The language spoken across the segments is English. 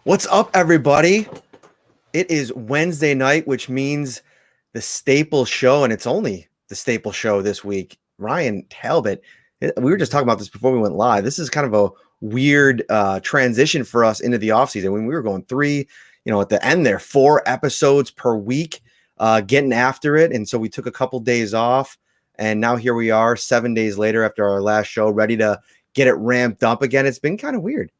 What's up, everybody? It is Wednesday night, which means the staple show, and it's only the staple show this week. Ryan Talbot, we were just talking about this before we went live. This is kind of a weird transition for us into the offseason when we were going three, at the end there, 4 episodes per week, getting after it. And so we took a couple days off, and now here we are 7 days later after our last show, ready to get it ramped up again. It's been kind of weird.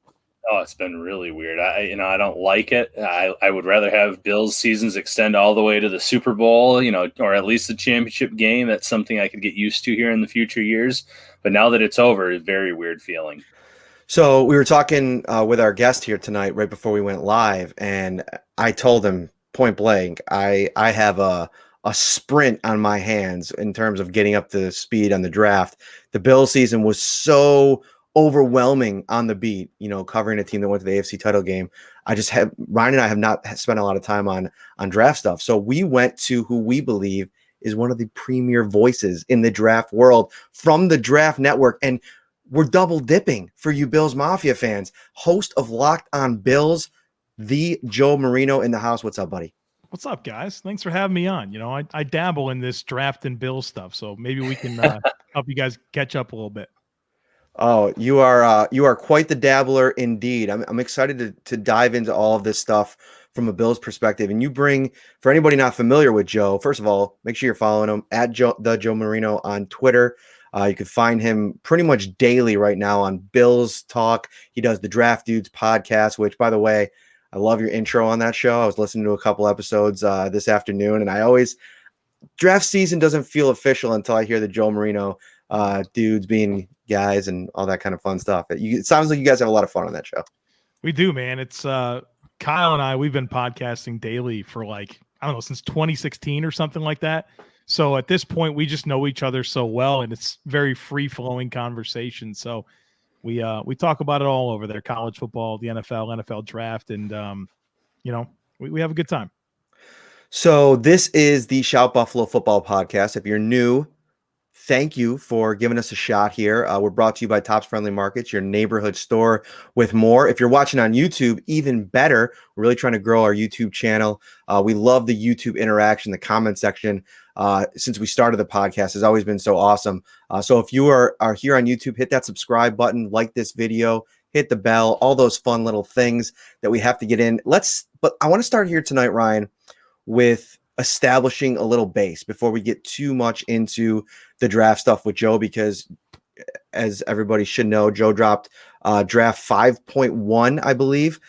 Oh, it's been really weird. I don't like it. I would rather have Bills seasons extend all the way to the Super Bowl, or at least the championship game. That's something I could get used to here in the future years. But now that it's over, it's a very weird feeling. So we were talking with our guest here tonight, right before we went live, and I told him point blank, I have a sprint on my hands in terms of getting up to speed on the draft. The Bills season was so overwhelming on the beat, covering a team that went to the AFC title game. Ryan and I have not spent a lot of time on draft stuff. So we went to who we believe is one of the premier voices in the draft world from the Draft Network. And we're double dipping for you Bills Mafia fans. Host of Locked On Bills, the Joe Marino in the house. What's up, buddy? What's up, guys? Thanks for having me on. I dabble in this draft and Bills stuff, so maybe we can help you guys catch up a little bit. Oh, you are quite the dabbler indeed. I'm excited to dive into all of this stuff from a Bills perspective. And you bring, for anybody not familiar with Joe, first of all, make sure you're following him at the Joe Marino on Twitter. You can find him pretty much daily right now on Bills Talk. He does the Draft Dudes podcast, which, by the way, I love your intro on that show. I was listening to a couple episodes this afternoon, and draft season doesn't feel official until I hear the Joe Marino dudes being guys and all that kind of fun stuff. It sounds like you guys have a lot of fun on that show. We do, man. It's Kyle and I, we've been podcasting daily for since 2016 or something like that. So at this point, we just know each other so well, and it's very free-flowing conversation. So we talk about it all over there: college football, the NFL draft, and we have a good time. So this is the Shout Buffalo Football Podcast. If you're new, thank you for giving us a shot here. We're brought to you by Tops Friendly Markets, your neighborhood store with more. If you're watching on YouTube, even better. We're really trying to grow our YouTube channel. We love the YouTube interaction. The comment section since we started the podcast has always been so awesome. So if you are here on YouTube, hit that subscribe button, like this video, hit the bell, all those fun little things that we have to get in. But I want to start here tonight, Ryan, with establishing a little base before we get too much into the draft stuff with Joe, because as everybody should know, Joe dropped draft 5.1, I believe,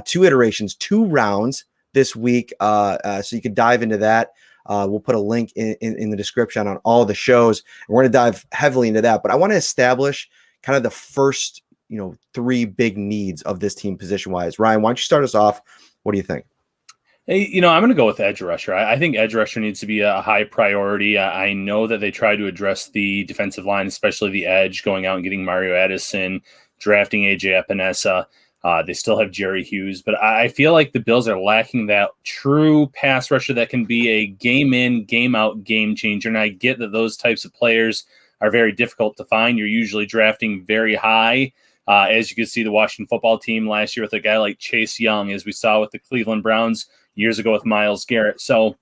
2 iterations, 2 rounds this week. So you could dive into that. We'll put a link in the description on all the shows. And we're going to dive heavily into that, but I want to establish kind of the first, 3 big needs of this team position wise. Ryan, why don't you start us off? What do you think? Hey, I'm going to go with edge rusher. I think edge rusher needs to be a high priority. I know that they try to address the defensive line, especially the edge, going out and getting Mario Addison, drafting AJ Epinesa. They still have Jerry Hughes, but I feel like the Bills are lacking that true pass rusher that can be a game in, game out game changer. And I get that those types of players are very difficult to find. You're usually drafting very high. As you can see, the Washington football team last year with a guy like Chase Young, as we saw with the Cleveland Browns years ago with Myles Garrett. So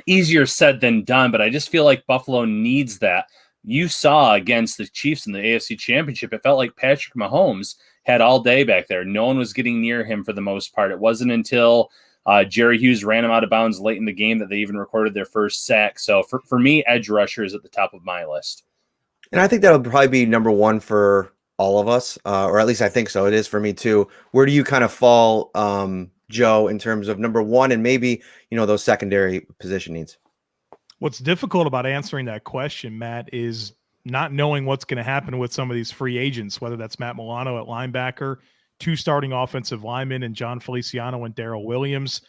easier said than done, but I just feel like Buffalo needs that. You saw against the Chiefs in the AFC Championship, it felt like Patrick Mahomes had all day back there. No one was getting near him for the most part. It wasn't until Jerry Hughes ran him out of bounds late in the game that they even recorded their first sack. So for me, edge rusher is at the top of my list. And I think that'll probably be number 1 for all of us, or at least I think so. It is for me too. Where do you kind of fall, Joe, in terms of number 1 and maybe, those secondary position needs? What's difficult about answering that question, Matt, is not knowing what's going to happen with some of these free agents, whether that's Matt Milano at linebacker, 2 starting offensive linemen, and John Feliciano and Darrell Williams.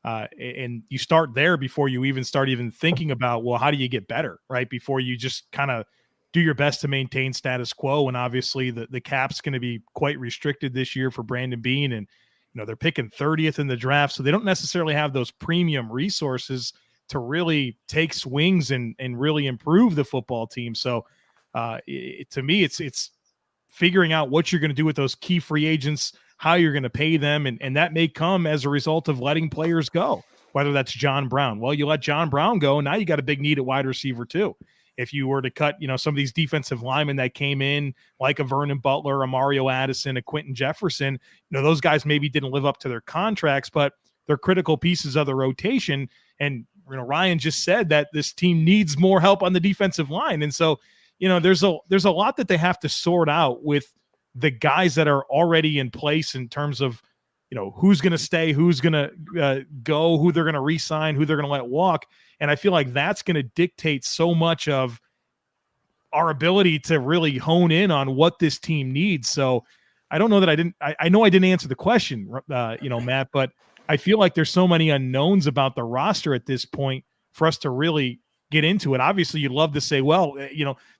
And you start there before you even start thinking about, well, how do you get better, right? Before you just kind of do your best to maintain status quo. And obviously the cap's going to be quite restricted this year for Brandon Beane. And, they're picking 30th in the draft. So they don't necessarily have those premium resources to really take swings and really improve the football team. So to me, it's figuring out what you're going to do with those key free agents, how you're going to pay them. And that may come as a result of letting players go, whether that's John Brown. Well, you let John Brown go. Now you got a big need at wide receiver too. If you were to cut, some of these defensive linemen that came in, like a Vernon Butler, a Mario Addison, a Quentin Jefferson, those guys maybe didn't live up to their contracts, but they're critical pieces of the rotation. And Ryan just said that this team needs more help on the defensive line. And so, there's a lot that they have to sort out with the guys that are already in place in terms of, who's going to stay, who's going to go, who they're going to re-sign, who they're going to let walk. And I feel like that's going to dictate so much of our ability to really hone in on what this team needs. So I don't know that I know I didn't answer the question, Matt, but I feel like there's so many unknowns about the roster at this point for us to really get into it. Obviously you'd love to say, well,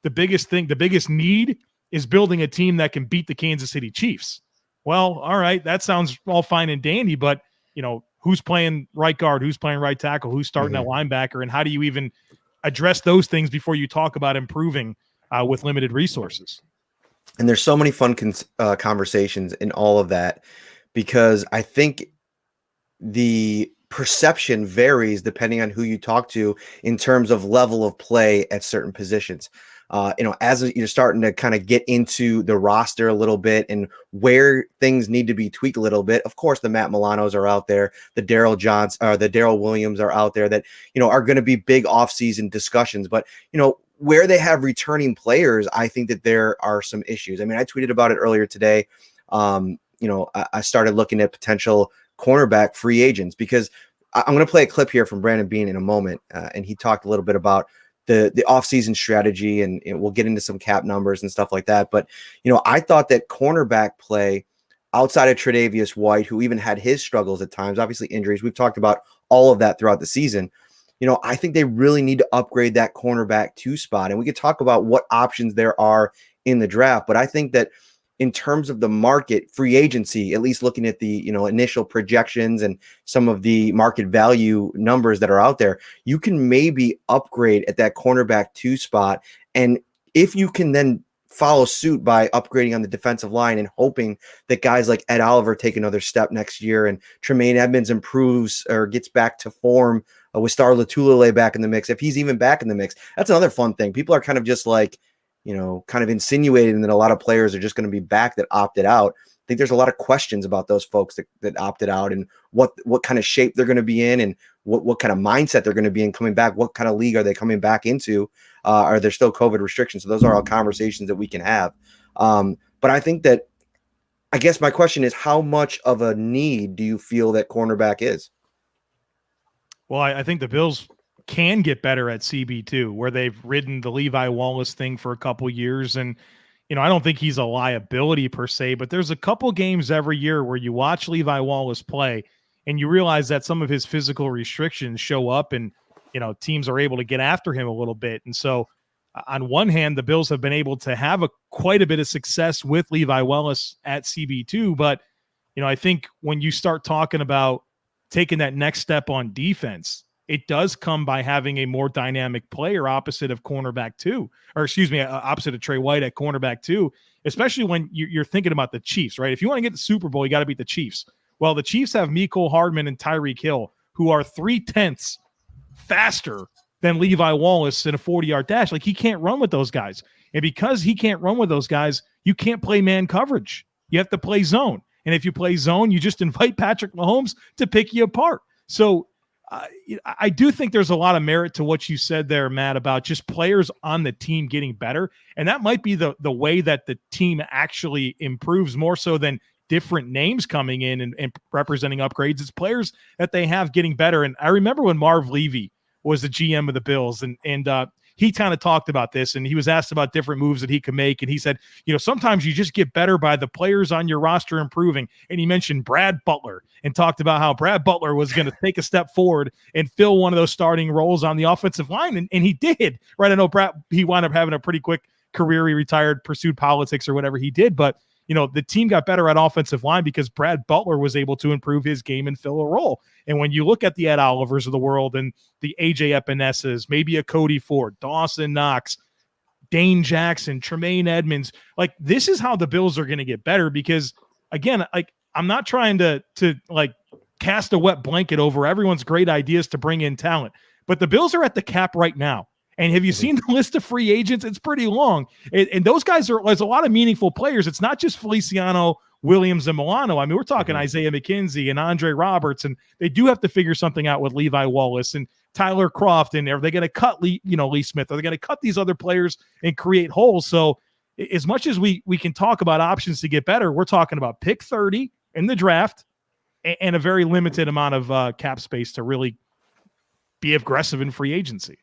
the biggest need is building a team that can beat the Kansas City Chiefs. Well, all right, that sounds all fine and dandy, but who's playing right guard, who's playing right tackle, who's starting at linebacker, and how do you even address those things before you talk about improving with limited resources? And there's so many fun conversations in all of that, because I think the perception varies depending on who you talk to in terms of level of play at certain positions. As you're starting to kind of get into the roster a little bit and where things need to be tweaked a little bit, of course, the Matt Milanos are out there, the Darrell Williams are out there that, are going to be big offseason discussions. But, where they have returning players, I think that there are some issues. I mean, I tweeted about it earlier today. I started looking at potential cornerback free agents, because I'm going to play a clip here from Brandon Beane in a moment. And he talked a little bit about the offseason strategy, and we'll get into some cap numbers and stuff like that. But, I thought that cornerback play outside of Tre'Davious White, who even had his struggles at times, obviously injuries, we've talked about all of that throughout the season. I think they really need to upgrade that cornerback 2 spot. And we could talk about what options there are in the draft. But I think that in terms of the market, free agency, at least looking at the, initial projections and some of the market value numbers that are out there, you can maybe upgrade at that cornerback 2 spot. And if you can then follow suit by upgrading on the defensive line and hoping that guys like Ed Oliver take another step next year and Tremaine Edmonds improves or gets back to form with Star Latulele back in the mix, if he's even back in the mix, that's another fun thing. People are kind of just like, kind of insinuating that a lot of players are just going to be back that opted out. I think there's a lot of questions about those folks that opted out, and what kind of shape they're going to be in, and what kind of mindset they're going to be in coming back. What kind of league are they coming back into? Are there still COVID restrictions? So those are all conversations that we can have. But I think that, I guess my question is, how much of a need do you feel that cornerback is? Well, I think the Bills can get better at CB2, where they've ridden the Levi Wallace thing for a couple years. And, I don't think he's a liability per se, but there's a couple games every year where you watch Levi Wallace play and you realize that some of his physical restrictions show up, and, teams are able to get after him a little bit. And so on one hand, the Bills have been able to have quite a bit of success with Levi Wallace at CB2. But, I think when you start talking about taking that next step on defense, it does come by having a more dynamic player opposite of cornerback 2, or opposite of Trey White at cornerback 2, especially when you're thinking about the Chiefs, right? If you want to get the Super Bowl, you got to beat the Chiefs. Well, the Chiefs have Mecole Hardman and Tyreek Hill, who are 0.3 faster than Levi Wallace in a 40-yard dash. Like, he can't run with those guys. And because he can't run with those guys, you can't play man coverage. You have to play zone. And if you play zone, you just invite Patrick Mahomes to pick you apart. So I do think there's a lot of merit to what you said there, Matt, about just players on the team getting better. And that might be the way that the team actually improves, more so than different names coming in and representing upgrades. It's players that they have getting better. And I remember when Marv Levy was the GM of the Bills, and he kind of talked about this, and he was asked about different moves that he could make. And he said, sometimes you just get better by the players on your roster improving. And he mentioned Brad Butler and talked about how Brad Butler was going to take a step forward and fill one of those starting roles on the offensive line. And he did, right? I know he wound up having a pretty quick career. He retired, pursued politics or whatever he did. But, the team got better at offensive line because Brad Butler was able to improve his game and fill a role. And when you look at the Ed Olivers of the world and the AJ Epenesas, maybe a Cody Ford, Dawson Knox, Dane Jackson, Tremaine Edmonds. Like, this is how the Bills are going to get better because, again, like, I'm not trying to like cast a wet blanket over everyone's great ideas to bring in talent, but the Bills are at the cap right now. And have you seen the list of free agents? It's pretty long. And those guys there's a lot of meaningful players. It's not just Feliciano, Williams, and Milano. I mean, we're talking Isaiah McKenzie and Andre Roberts, and they do have to figure something out with Levi Wallace and Tyler Croft. And are they going to cut Lee Smith? Are they going to cut these other players and create holes? So as much as we can talk about options to get better, we're talking about pick 30 in the draft and a very limited amount of cap space to really be aggressive in free agency.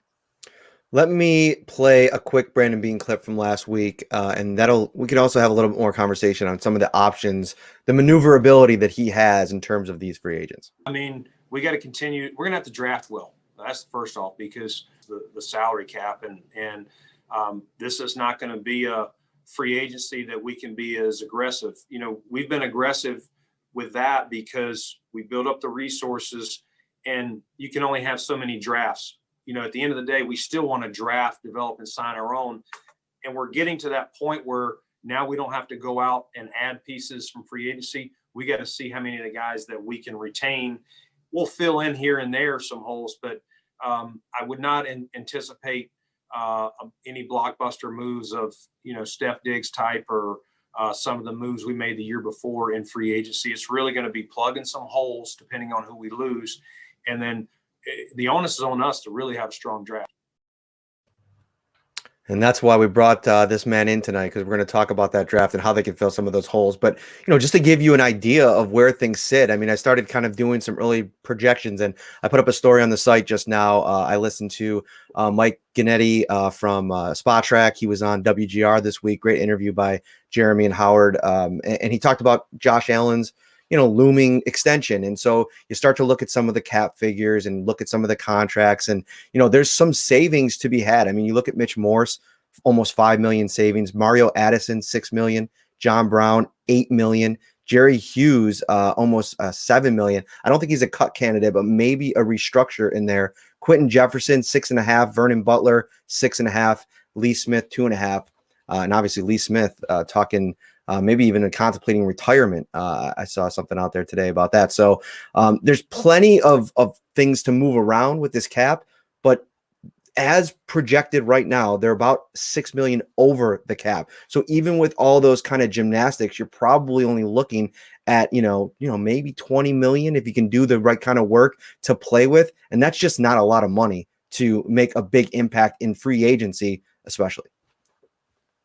Let me play a quick Brandon Beane clip from last week, and we can also have a little bit more conversation on some of the options, the maneuverability that he has in terms of these free agents. I mean, we got to continue. We're going to have to draft well. That's first off, because the salary cap and this is not going to be a free agency that we can be as aggressive. You know, we've been aggressive with that because we build up the resources, and you can only have so many drafts. You know, at the end of the day, we still want to draft, develop, and sign our own. And we're getting to that point where now we don't have to go out and add pieces from free agency. We got to see how many of the guys that we can retain. We'll fill in here and there some holes, but I would not anticipate any blockbuster moves of, Steph Diggs type or some of the moves we made the year before in free agency. It's really going to be plugging some holes depending on who we lose. And then the onus is on us to really have a strong draft. And that's why we brought this man in tonight, because we're going to talk about that draft and how they can fill some of those holes. But, just to give you an idea of where things sit, I mean, I started kind of doing some early projections, and I put up a story on the site just now. I listened to Mike Gannetti from Spot Track. He was on WGR this week. Great interview by Jeremy and Howard. And he talked about Josh Allen's looming extension. And so you start to look at some of the cap figures and look at some of the contracts, and, there's some savings to be had. I mean, you look at Mitch Morse, almost 5 million savings, Mario Addison, 6 million, John Brown, 8 million, Jerry Hughes, almost 7 million. I don't think he's a cut candidate, but maybe a restructure in there. Quentin Jefferson, 6.5, Vernon Butler, 6.5, Lee Smith, 2.5. And obviously Lee Smith talking maybe even contemplating retirement. I saw something out there today about that. So there's plenty of things to move around with this cap, but as projected right now, they're about 6 million over the cap. So even with all those kind of gymnastics, you're probably only looking at, maybe 20 million if you can do the right kind of work to play with. And that's just not a lot of money to make a big impact in free agency, especially.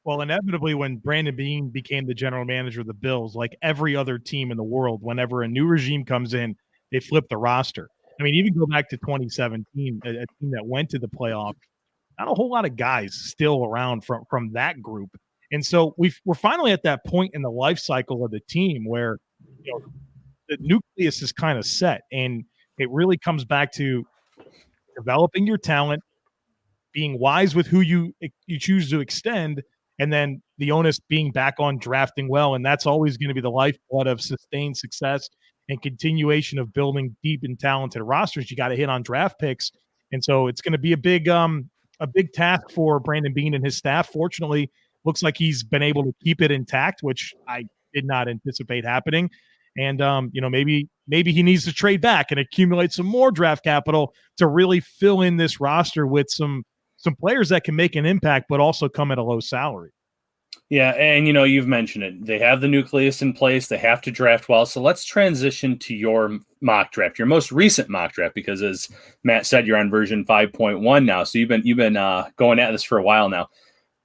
Well, inevitably, when Brandon Beane became the general manager of the Bills, like every other team in the world, whenever a new regime comes in, they flip the roster. I mean, even go back to 2017, a team that went to the playoffs, not a whole lot of guys still around from that group. And so we're finally at that point in the life cycle of the team where the nucleus is kind of set, and it really comes back to developing your talent, being wise with who you choose to extend, and then the onus being back on drafting well. And that's always going to be the lifeblood of sustained success and continuation of building deep and talented rosters. You got to hit on draft picks. And so it's going to be a big task for Brandon Beane and his staff. Fortunately, looks like he's been able to keep it intact, which I did not anticipate happening. And, maybe he needs to trade back and accumulate some more draft capital to really fill in this roster with some players that can make an impact, but also come at a low salary. Yeah, and you've mentioned it. They have the nucleus in place. They have to draft well. So let's transition to your mock draft, your most recent mock draft, because as Matt said, you're on version 5.1 now. So you've been going at this for a while now.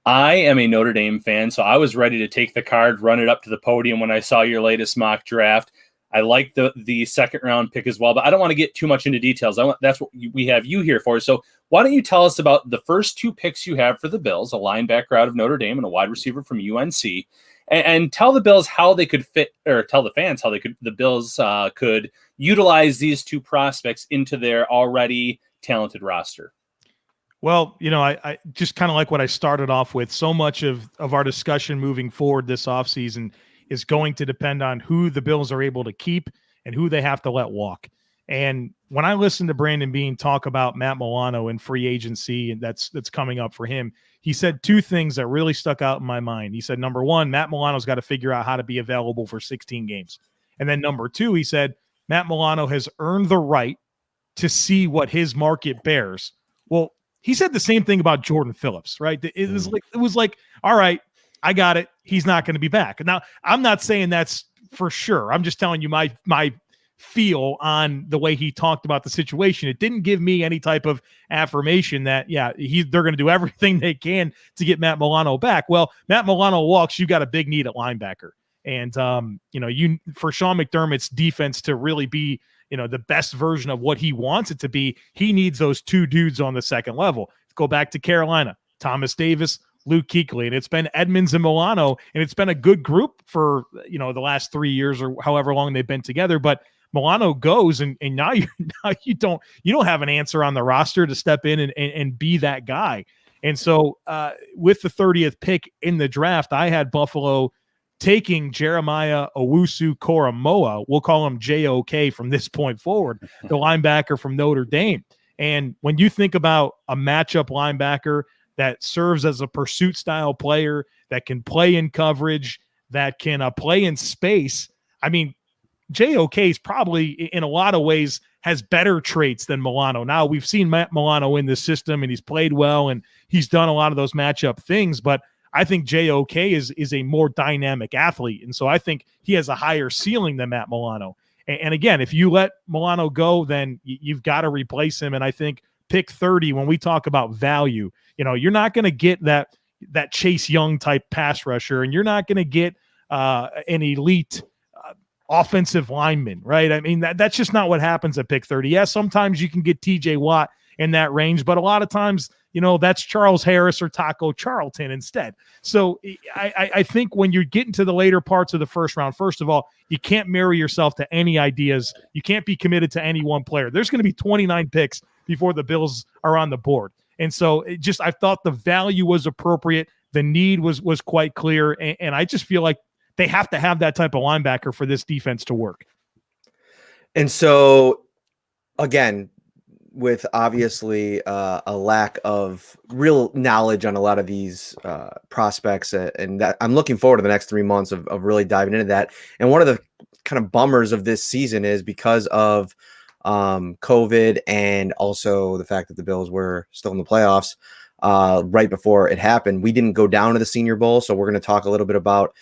I am a Notre Dame fan, so I was ready to take the card, run it up to the podium when I saw your latest mock draft. I like the second round pick as well, but I don't want to get too much into details. That's what we have you here for. So why don't you tell us about the first two picks you have for the Bills, a linebacker out of Notre Dame and a wide receiver from UNC, and tell the Bills how they could fit, or tell the fans how the Bills could utilize these two prospects into their already talented roster. Well, I just kind of like what I started off with. So much of our discussion moving forward this offseason is going to depend on who the Bills are able to keep and who they have to let walk. And when I listened to Brandon Beane talk about Matt Milano and free agency and that's coming up for him, he said two things that really stuck out in my mind. He said, number one, Matt Milano's got to figure out how to be available for 16 games. And then number two, he said, Matt Milano has earned the right to see what his market bears. Well, he said the same thing about Jordan Phillips, right? It was like, all right, I got it. He's not going to be back. Now, I'm not saying that's for sure. I'm just telling you my feel on the way he talked about the situation. It didn't give me any type of affirmation that, yeah, they're going to do everything they can to get Matt Milano back. Well, Matt Milano walks, you got a big need at linebacker. And, for Sean McDermott's defense to really be, the best version of what he wants it to be, he needs those two dudes on the second level. Go back to Carolina, Thomas Davis, Luke Kuechly, and it's been Edmonds and Milano, and it's been a good group for, the last 3 years or however long they've been together. But Milano goes, and now you don't have an answer on the roster to step in and be that guy. And so with the 30th pick in the draft, I had Buffalo taking Jeremiah Owusu-Koramoah. We'll call him JOK from this point forward, the linebacker from Notre Dame. And when you think about a matchup linebacker that serves as a pursuit style player, that can play in coverage, that can play in space, I mean, JOK is probably in a lot of ways has better traits than Milano. Now, we've seen Matt Milano in this system, and he's played well, and he's done a lot of those matchup things, but I think JOK is a more dynamic athlete, and so I think he has a higher ceiling than Matt Milano. And again, if you let Milano go, then you've got to replace him, and I think pick 30, when we talk about value, you're not going to get that Chase Young type pass rusher, and you're not going to get an elite offensive lineman, right? I mean, that's just not what happens at pick 30. Yeah, sometimes you can get TJ Watt in that range, but a lot of times, that's Charles Harris or Taco Charlton instead. So I think when you're getting to the later parts of the first round, first of all, you can't marry yourself to any ideas. You can't be committed to any one player. There's going to be 29 picks before the Bills are on the board. And so I thought the value was appropriate. The need was quite clear. And I just feel like they have to have that type of linebacker for this defense to work. And so, again, with obviously a lack of real knowledge on a lot of these prospects, and that I'm looking forward to the next 3 months of really diving into that. And one of the kind of bummers of this season is because of COVID and also the fact that the Bills were still in the playoffs right before it happened. We didn't go down to the Senior Bowl, so we're going to talk a little bit about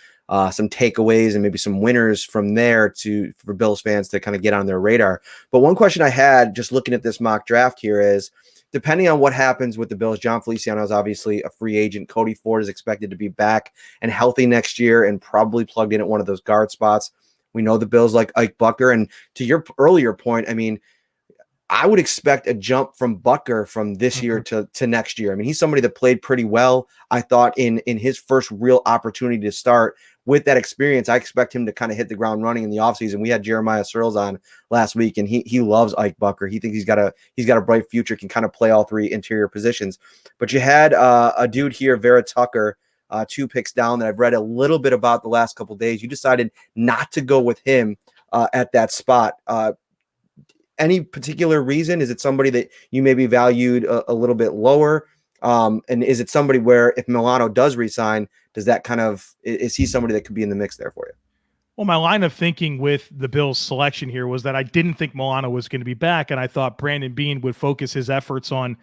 some takeaways and maybe some winners from there for Bills fans to kind of get on their radar. But one question I had just looking at this mock draft here is, depending on what happens with the Bills, John Feliciano is obviously a free agent. Cody Ford is expected to be back and healthy next year and probably plugged in at one of those guard spots. We know the Bills like Ike Bucker. And to your earlier point, I mean, I would expect a jump from Bucker from this year to next year. I mean, he's somebody that played pretty well, I thought, in his first real opportunity to start. With that experience, I expect him to kind of hit the ground running in the offseason. We had Jeremiah Searles on last week, and he loves Ike Bucker. He thinks he's got a bright future, can kind of play all three interior positions. But you had a dude here, Vera Tucker, 2 picks down, that I've read a little bit about the last couple of days. You decided not to go with him at that spot. Any particular reason? Is it somebody that you maybe valued a little bit lower? And is it somebody where if Milano does resign, does that is he somebody that could be in the mix there for you? Well, my line of thinking with the Bills selection here was that I didn't think Milano was going to be back, and I thought Brandon Beane would focus his efforts on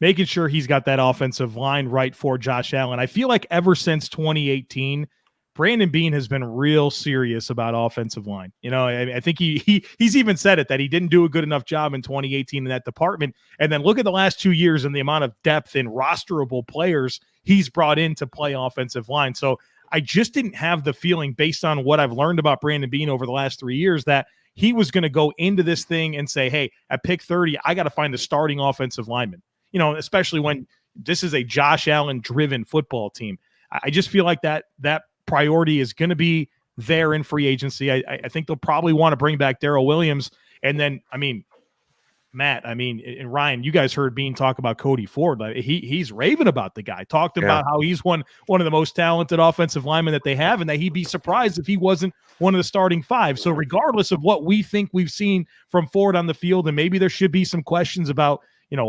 making sure he's got that offensive line right for Josh Allen. I feel like ever since 2018, Brandon Beane has been real serious about offensive line. I think he's even said it, that he didn't do a good enough job in 2018 in that department. And then look at the last 2 years and the amount of depth and rosterable players he's brought in to play offensive line. So I just didn't have the feeling, based on what I've learned about Brandon Beane over the last 3 years, that he was going to go into this thing and say, hey, at pick 30, I got to find a starting offensive lineman, especially when this is a Josh Allen driven football team. I just feel like that priority is going to be there in free agency. I think they'll probably want to bring back Darrell Williams. And then, I mean, Matt, I mean, and Ryan, you guys heard Bean talk about Cody Ford. Like he's raving about the guy, talked about how he's one of the most talented offensive linemen that they have, and that he'd be surprised if he wasn't one of the starting five. So regardless of what we think we've seen from Ford on the field, and maybe there should be some questions about,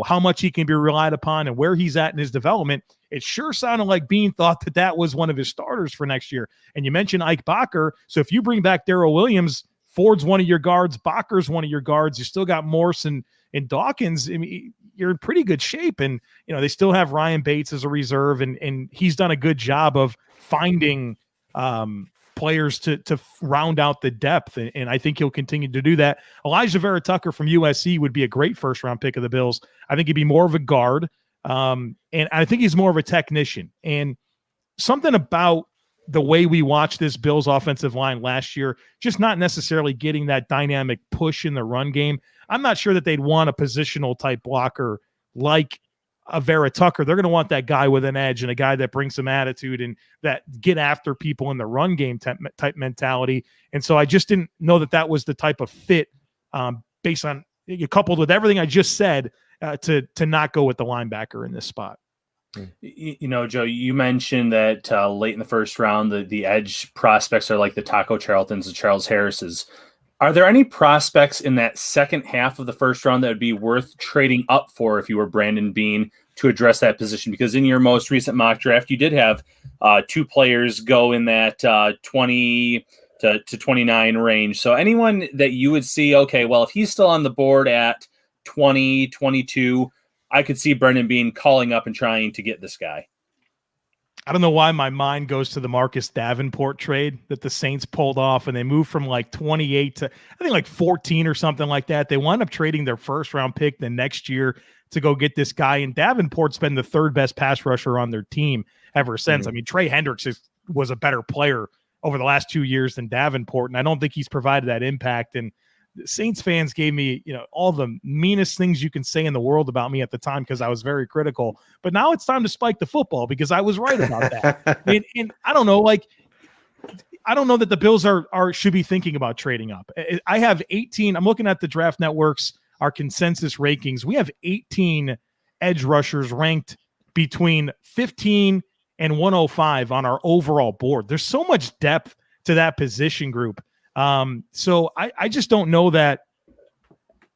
how much he can be relied upon and where he's at in his development, it sure sounded like Bean thought that was one of his starters for next year. And you mentioned Ike Bacher. So if you bring back Darrell Williams, Ford's one of your guards, Bacher's one of your guards, you still got Morse and Dawkins. I mean, you're in pretty good shape. And, they still have Ryan Bates as a reserve, and he's done a good job of finding players to round out the depth. And I think he'll continue to do that. Elijah Vera Tucker from USC would be a great first-round pick of the Bills. I think he'd be more of a guard. And I think he's more of a technician. And something about the way we watched this Bills offensive line last year, just not necessarily getting that dynamic push in the run game. I'm not sure that they'd want a positional type blocker like a Vera Tucker. They're going to want that guy with an edge and a guy that brings some attitude and that get after people in the run game type mentality. And so I just didn't know that was the type of fit based on, coupled with everything I just said, to not go with the linebacker in this spot. Joe, you mentioned that late in the first round, the edge prospects are like the Taco Charltons, the Charles Harrises. Are there any prospects in that second half of the first round that would be worth trading up for if you were Brandon Beane to address that position? Because in your most recent mock draft, you did have two players go in that 20 to 29 range. So anyone that you would see, okay, well, if he's still on the board at 20, 22, I could see Brendan Beane calling up and trying to get this guy. I don't know why my mind goes to the Marcus Davenport trade that the Saints pulled off, and they moved from like 28 to I think like 14 or something like that. They wound up trading their first round pick the next year to go get this guy, and Davenport's been the third best pass rusher on their team ever since. Mm-hmm. I mean, Trey Hendricks was a better player over the last 2 years than Davenport, and I don't think he's provided that impact. And Saints fans gave me, all the meanest things you can say in the world about me at the time because I was very critical. But now it's time to spike the football because I was right about that. and I don't know, I don't know that the Bills should be thinking about trading up. I have 18. I'm looking at the Draft Network's our consensus rankings. We have 18 edge rushers ranked between 15 and 105 on our overall board. There's so much depth to that position group. So I just don't know that.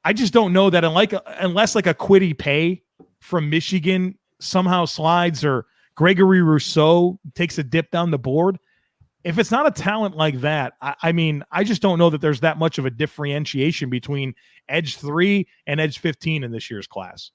Unless like a Kwity Paye from Michigan somehow slides or Gregory Rousseau takes a dip down the board, if it's not a talent like that, I just don't know that there's that much of a differentiation between edge 3 and edge 15 in this year's class.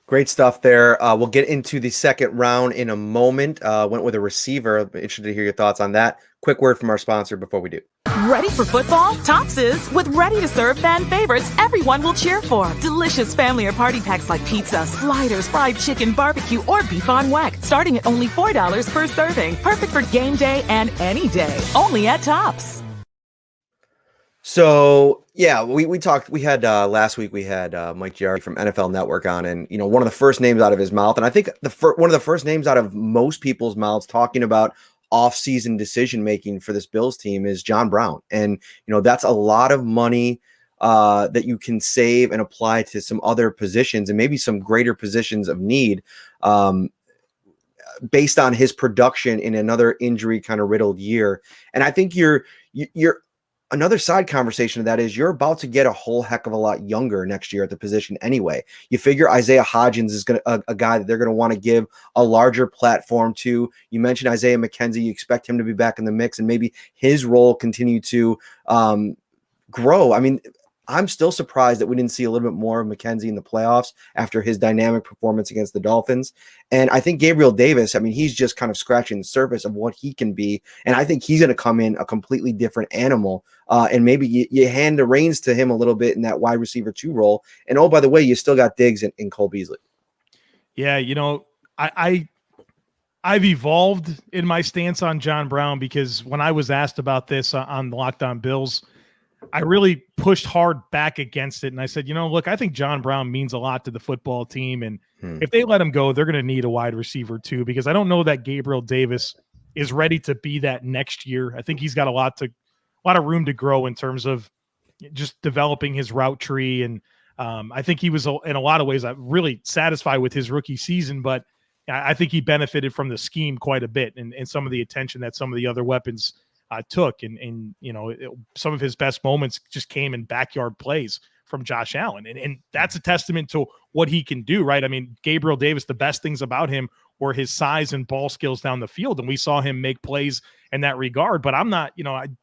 Great stuff there. We'll get into the second round in a moment. Went with a receiver. I'm interested to hear your thoughts on that. Quick word from our sponsor before we do. Ready for football? Tops is with ready-to-serve fan favorites everyone will cheer for. Delicious family or party packs like pizza, sliders, fried chicken, barbecue, or beef on whack. Starting at only $4 per serving. Perfect for game day and any day. Only at Tops. So yeah, we talked. We had last week. We had Mike Giardi from NFL Network on, and one of the first names out of his mouth, and I think one of the first names out of most people's mouths talking about off-season decision making for this Bills team is John Brown, and that's a lot of money that you can save and apply to some other positions and maybe some greater positions of need, based on his production in another injury kind of riddled year. And I think you're. Another side conversation of that is you're about to get a whole heck of a lot younger next year at the position anyway. You figure Isaiah Hodgins is a guy that they're going to want to give a larger platform to. You mentioned Isaiah McKenzie. You expect him to be back in the mix and maybe his role continue to grow. I mean, I'm still surprised that we didn't see a little bit more of McKenzie in the playoffs after his dynamic performance against the Dolphins. And I think Gabriel Davis, he's just kind of scratching the surface of what he can be. And I think he's going to come in a completely different animal. And maybe you hand the reins to him a little bit in that wide receiver 2 role. And oh, by the way, you still got Diggs and Cole Beasley. Yeah, I've evolved in my stance on John Brown because when I was asked about this on the Locked On Bills, I really pushed hard back against it. And I said, look, I think John Brown means a lot to the football team. And if they let him go, they're going to need a wide receiver too, because I don't know that Gabriel Davis is ready to be that next year. I think he's got a lot of room to grow in terms of just developing his route tree. And I think he was in a lot of ways really satisfied with his rookie season, but I think he benefited from the scheme quite a bit and some of the attention that some of the other weapons took. And some of his best moments just came in backyard plays from Josh Allen. And that's a testament to what he can do, right? I mean, Gabriel Davis, the best things about him were his size and ball skills down the field. And we saw him make plays in that regard. But I'm not,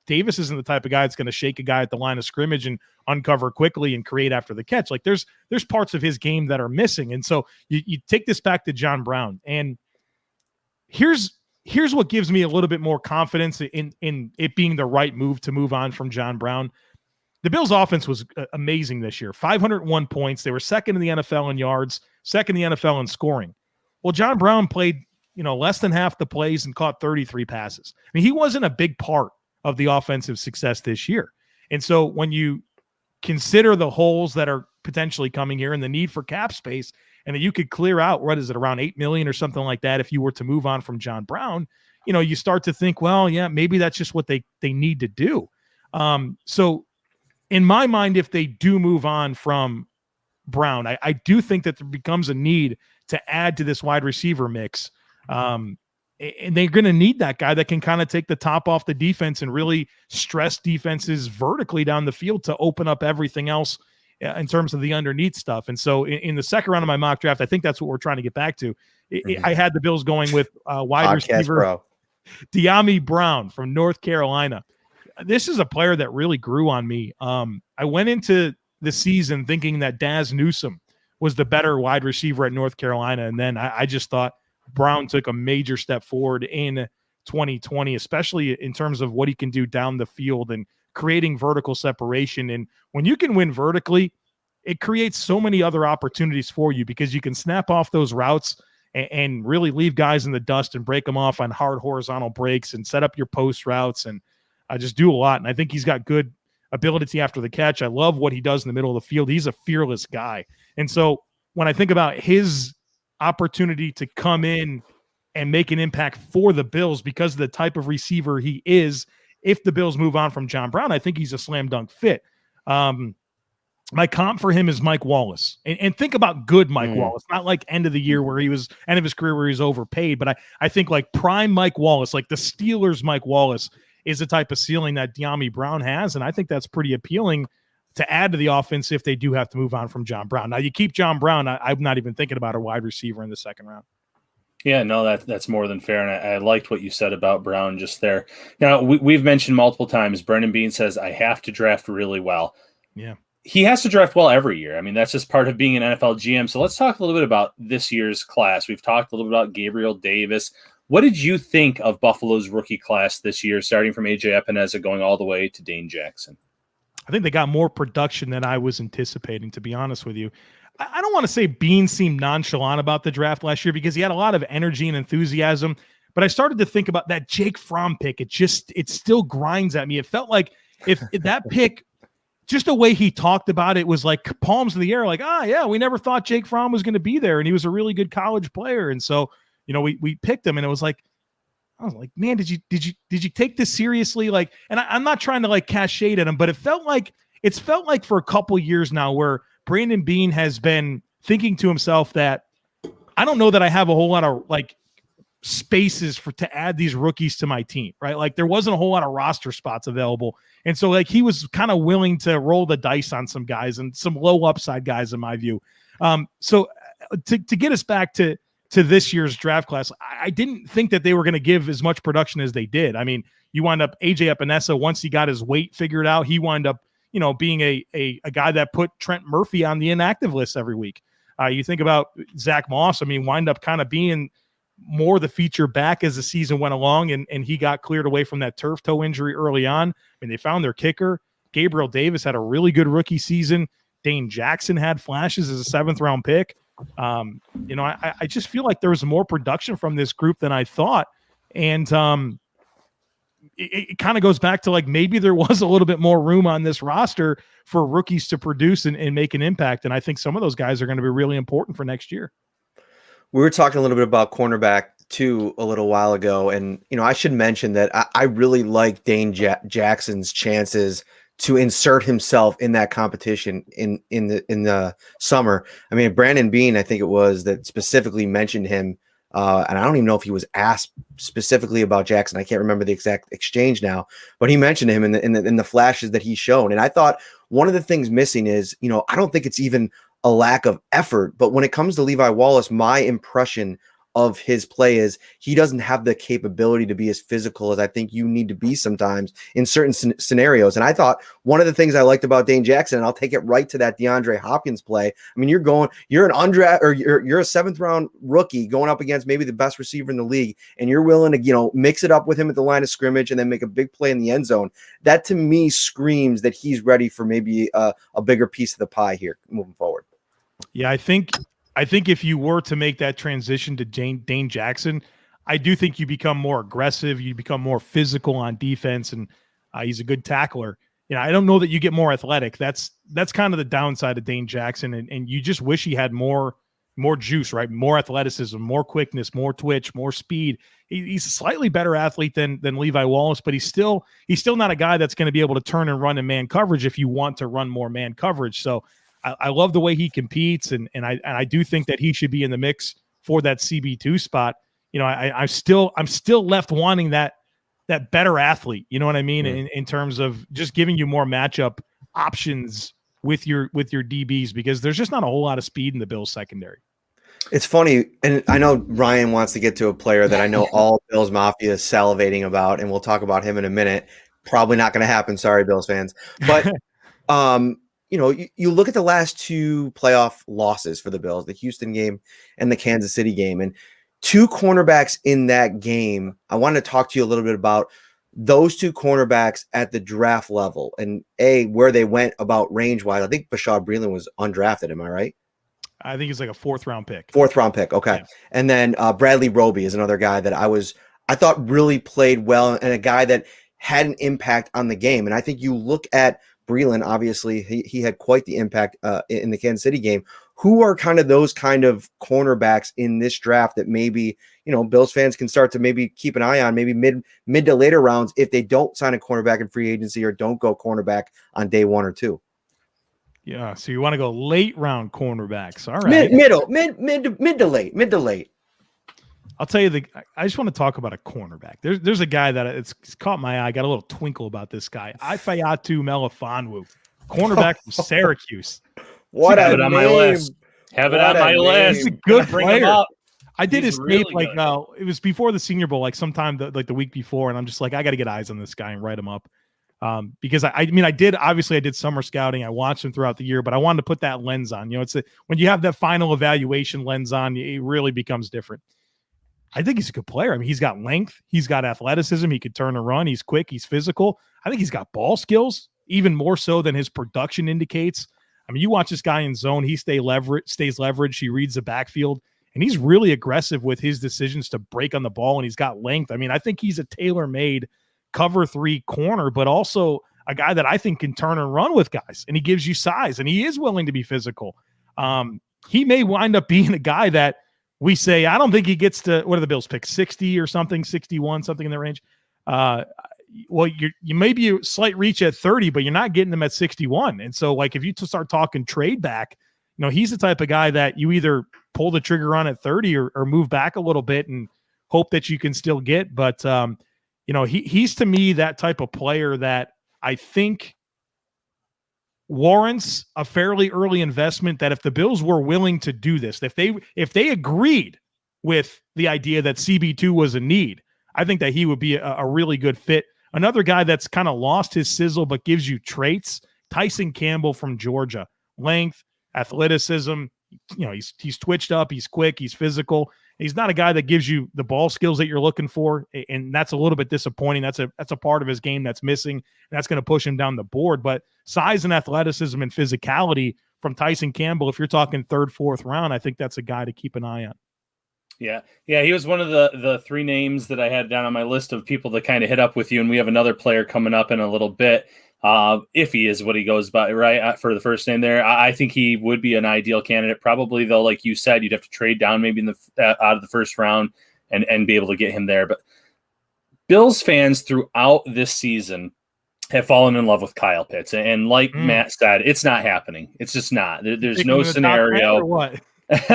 Davis isn't the type of guy that's going to shake a guy at the line of scrimmage and uncover quickly and create after the catch. Like there's parts of his game that are missing. And so you take this back to John Brown. And here's what gives me a little bit more confidence in it being the right move to move on from John Brown. The Bills' offense was amazing this year. 501 points. They were second in the NFL in yards, second in the NFL in scoring. Well, John Brown played, less than half the plays and caught 33 passes. I mean, he wasn't a big part of the offensive success this year. And so when you consider the holes that are potentially coming here and the need for cap space, and that you could clear out, around $8 million or something like that if you were to move on from John Brown, you start to think, well, yeah, maybe that's just what they need to do. So in my mind, if they do move on from Brown, I do think that there becomes a need to add to this wide receiver mix. And they're going to need that guy that can kind of take the top off the defense and really stress defenses vertically down the field to open up everything else in terms of the underneath stuff. And so in the second round of my mock draft, I think that's what we're trying to get back to. I had the Bills going with wide receiver De'Ami Brown from North Carolina. This is a player that really grew on me. I went into the season thinking that Daz Newsome was the better wide receiver at North Carolina. And then I just thought Brown took a major step forward in 2020, especially in terms of what he can do down the field and creating vertical separation. And when you can win vertically, it creates so many other opportunities for you because you can snap off those routes and really leave guys in the dust and break them off on hard horizontal breaks and set up your post routes and just do a lot. And I think he's got good ability after the catch. I love what he does in the middle of the field. He's a fearless guy. And so when I think about his opportunity to come in and make an impact for the Bills because of the type of receiver he is, if the Bills move on from John Brown, I think he's a slam dunk fit. My comp for him is Mike Wallace. And think about good Mike Wallace, not like end of the year where he was end of his career where he was overpaid, but I think like prime Mike Wallace, like the Steelers Mike Wallace is the type of ceiling that De'Ami Brown has. And I think that's pretty appealing to add to the offense if they do have to move on from John Brown. Now you keep John Brown. I'm not even thinking about a wide receiver in the second round. Yeah, no, that's more than fair. And I liked what you said about Brown just there. Now we've mentioned multiple times, Brendan Bean says, I have to draft really well. Yeah. He has to draft well every year. I mean, that's just part of being an NFL GM. So let's talk a little bit about this year's class. We've talked a little bit about Gabriel Davis. What did you think of Buffalo's rookie class this year, starting from A.J. Epinesa going all the way to Dane Jackson? I think they got more production than I was anticipating, to be honest with you. I don't want to say Bean seemed nonchalant about the draft last year because he had a lot of energy and enthusiasm, but I started to think about that Jake Fromm pick. It still grinds at me. It felt like if that pick, just the way he talked about it was like palms in the air, like, yeah, we never thought Jake Fromm was going to be there. And he was a really good college player. And so, we picked him and it was like, I was like, man, did you take this seriously? Like, and I'm not trying to like cast shade at him, but it's felt like for a couple years now where Brandon Bean has been thinking to himself that I don't know that I have a whole lot of like spaces to add these rookies to my team, right? Like there wasn't a whole lot of roster spots available. And so like he was kind of willing to roll the dice on some guys and some low upside guys in my view. So to get us back to this year's draft class, I didn't think that they were going to give as much production as they did. I mean, you wind up A.J. Epinesa, once he got his weight figured out, he wound up, being a guy that put Trent Murphy on the inactive list every week. You think about Zach Moss, wind up kind of being more the feature back as the season went along, and he got cleared away from that turf toe injury early on. They found their kicker. Gabriel Davis had a really good rookie season. Dane Jackson had flashes as a 7th round pick. I just feel like there was more production from this group than I thought. And it kind of goes back to like, maybe there was a little bit more room on this roster for rookies to produce and make an impact. And I think some of those guys are going to be really important for next year. We were talking a little bit about cornerback too a little while ago. And, I should mention that I really like Dane Jackson's chances to insert himself in that competition in the summer. I mean, Brandon Bean, I think it was, that specifically mentioned him. And I don't even know if he was asked specifically about Jackson. I can't remember the exact exchange now, but he mentioned him in the flashes that he's shown. And I thought one of the things missing is, I don't think it's even a lack of effort, but when it comes to Levi Wallace, my impression of his play is he doesn't have the capability to be as physical as I think you need to be sometimes in certain scenarios. And I thought one of the things I liked about Dane Jackson, and I'll take it right to that DeAndre Hopkins play. I mean, you're an undrafted, or you're a 7th round rookie going up against maybe the best receiver in the league, and you're willing to, mix it up with him at the line of scrimmage and then make a big play in the end zone. That to me screams that he's ready for maybe a bigger piece of the pie here moving forward. Yeah, I think if you were to make that transition to Dane Jackson, I do think you become more aggressive, you become more physical on defense, and he's a good tackler. I don't know that you get more athletic. That's kind of the downside of Dane Jackson, and you just wish he had more juice, right? More athleticism, more quickness, more twitch, more speed. He's a slightly better athlete than Levi Wallace, but he's still not a guy that's going to be able to turn and run in man coverage if you want to run more man coverage. So I love the way he competes, and I do think that he should be in the mix for that CB2 spot. I'm still left wanting that better athlete. You know what I mean? In terms of just giving you more matchup options with your DBs, because there's just not a whole lot of speed in the Bills secondary. It's funny, and I know Ryan wants to get to a player that I know all Bills Mafia is salivating about, and we'll talk about him in a minute. Probably not going to happen. Sorry, Bills fans, but you look at the last 2 playoff losses for the Bills, the Houston game and the Kansas City game, and 2 cornerbacks in that game. I wanted to talk to you a little bit about those 2 cornerbacks at the draft level and where they went about range wise. I think Bashaud Breeland was undrafted. Am I right? I think he's like a 4th round pick. 4th round pick. Okay. Yeah. And then Bradley Roby is another guy that I thought really played well, and a guy that had an impact on the game. And I think you look at Breeland, obviously he had quite the impact in the Kansas City game. Who are kind of those kind of cornerbacks in this draft that maybe, Bills fans can start to maybe keep an eye on, maybe mid to later rounds, if they don't sign a cornerback in free agency or don't go cornerback on day 1 or 2? Yeah. So you want to go late round cornerbacks. All right. Mid to late. I'll tell you, I just want to talk about a cornerback. There's a guy that it's caught my eye. Got a little twinkle about this guy. Ifeatu Melifonwu, cornerback from Syracuse. What have it on my list. Have it on my list. He's a good player. I did his really tape it was before the Senior Bowl, sometime the week before, and I'm just like, I got to get eyes on this guy and write him up. Because I did summer scouting. I watched him throughout the year, but I wanted to put that lens on. When you have that final evaluation lens on, it really becomes different. I think he's a good player. I mean, he's got length. He's got athleticism. He could turn and run. He's quick. He's physical. I think he's got ball skills, even more so than his production indicates. I mean, you watch this guy in zone. He stays leveraged. He reads the backfield, and he's really aggressive with his decisions to break on the ball, and he's got length. I mean, I think he's a tailor-made cover 3 corner, but also a guy that I think can turn and run with guys, and he gives you size, and he is willing to be physical. He may wind up being a guy that we say, I don't think he gets to, what do the Bills pick, 60 or something, 61, something in that range. Well, you may be a slight reach at 30, but you're not getting them at 61. And so, if you start talking trade back, he's the type of guy that you either pull the trigger on at 30 or move back a little bit and hope that you can still get. But, he's to me that type of player that I think warrants a fairly early investment, that if the Bills were willing to do this, if they agreed with the idea that CB2 was a need, I think that he would be a really good fit. Another guy that's kind of lost his sizzle but gives you traits, Tyson Campbell from Georgia. Length, athleticism, he's twitched up, he's quick, he's physical. He's not a guy that gives you the ball skills that you're looking for, and that's a little bit disappointing. That's a part of his game that's missing, and that's going to push him down the board. But size and athleticism and physicality from Tyson Campbell, if you're talking 3rd, 4th round, I think that's a guy to keep an eye on. Yeah, he was one of the 3 names that I had down on my list of people to kind of hit up with you, and we have another player coming up in a little bit. Iffy is what he goes by, right? For the first name there, I think he would be an ideal candidate. Probably, though, like you said, you'd have to trade down maybe in out of the 1st round and be able to get him there. But Bills fans throughout this season have fallen in love with Kyle Pitts. And like Matt said, it's not happening. It's just not. There's no scenario. What?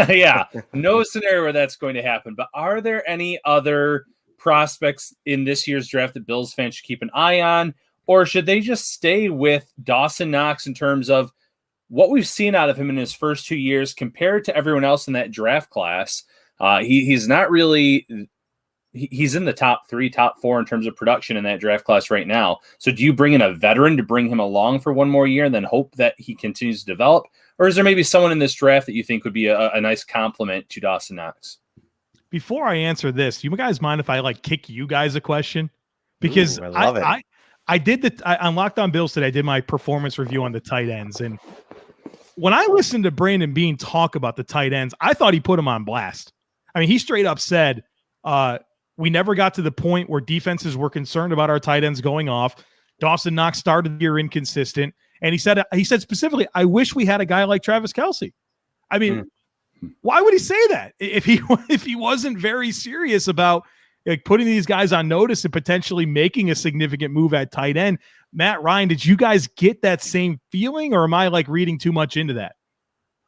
Yeah, no scenario where that's going to happen. But are there any other prospects in this year's draft that Bills fans should keep an eye on? Or should they just stay with Dawson Knox in terms of what we've seen out of him in his first 2 years compared to everyone else in that draft class? He's not really... He's in the top 3, top 4 in terms of production in that draft class right now. So do you bring in a veteran to bring him along for one more year and then hope that he continues to develop? Or is there maybe someone in this draft that you think would be a nice compliment to Dawson Knox? Before I answer this, do you guys mind if I kick you guys a question? Because I love it. I did on Locked On Bills today. I did my performance review on the tight ends. And when I listened to Brandon Beane talk about the tight ends, I thought he put him on blast. I mean, he straight up said, we never got to the point where defenses were concerned about our tight ends going off. Dawson Knox started the year inconsistent. And he said specifically, I wish we had a guy like Travis Kelce. I mean, why would he say that if he wasn't very serious about putting these guys on notice and potentially making a significant move at tight end? Matt, Ryan, did you guys get that same feeling, or am I reading too much into that?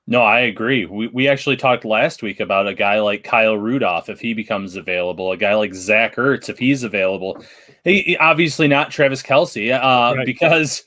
No, I agree. We actually talked last week about a guy like Kyle Rudolph, if he becomes available, a guy like Zach Ertz, if he's available. He obviously not Travis Kelce, right. Because,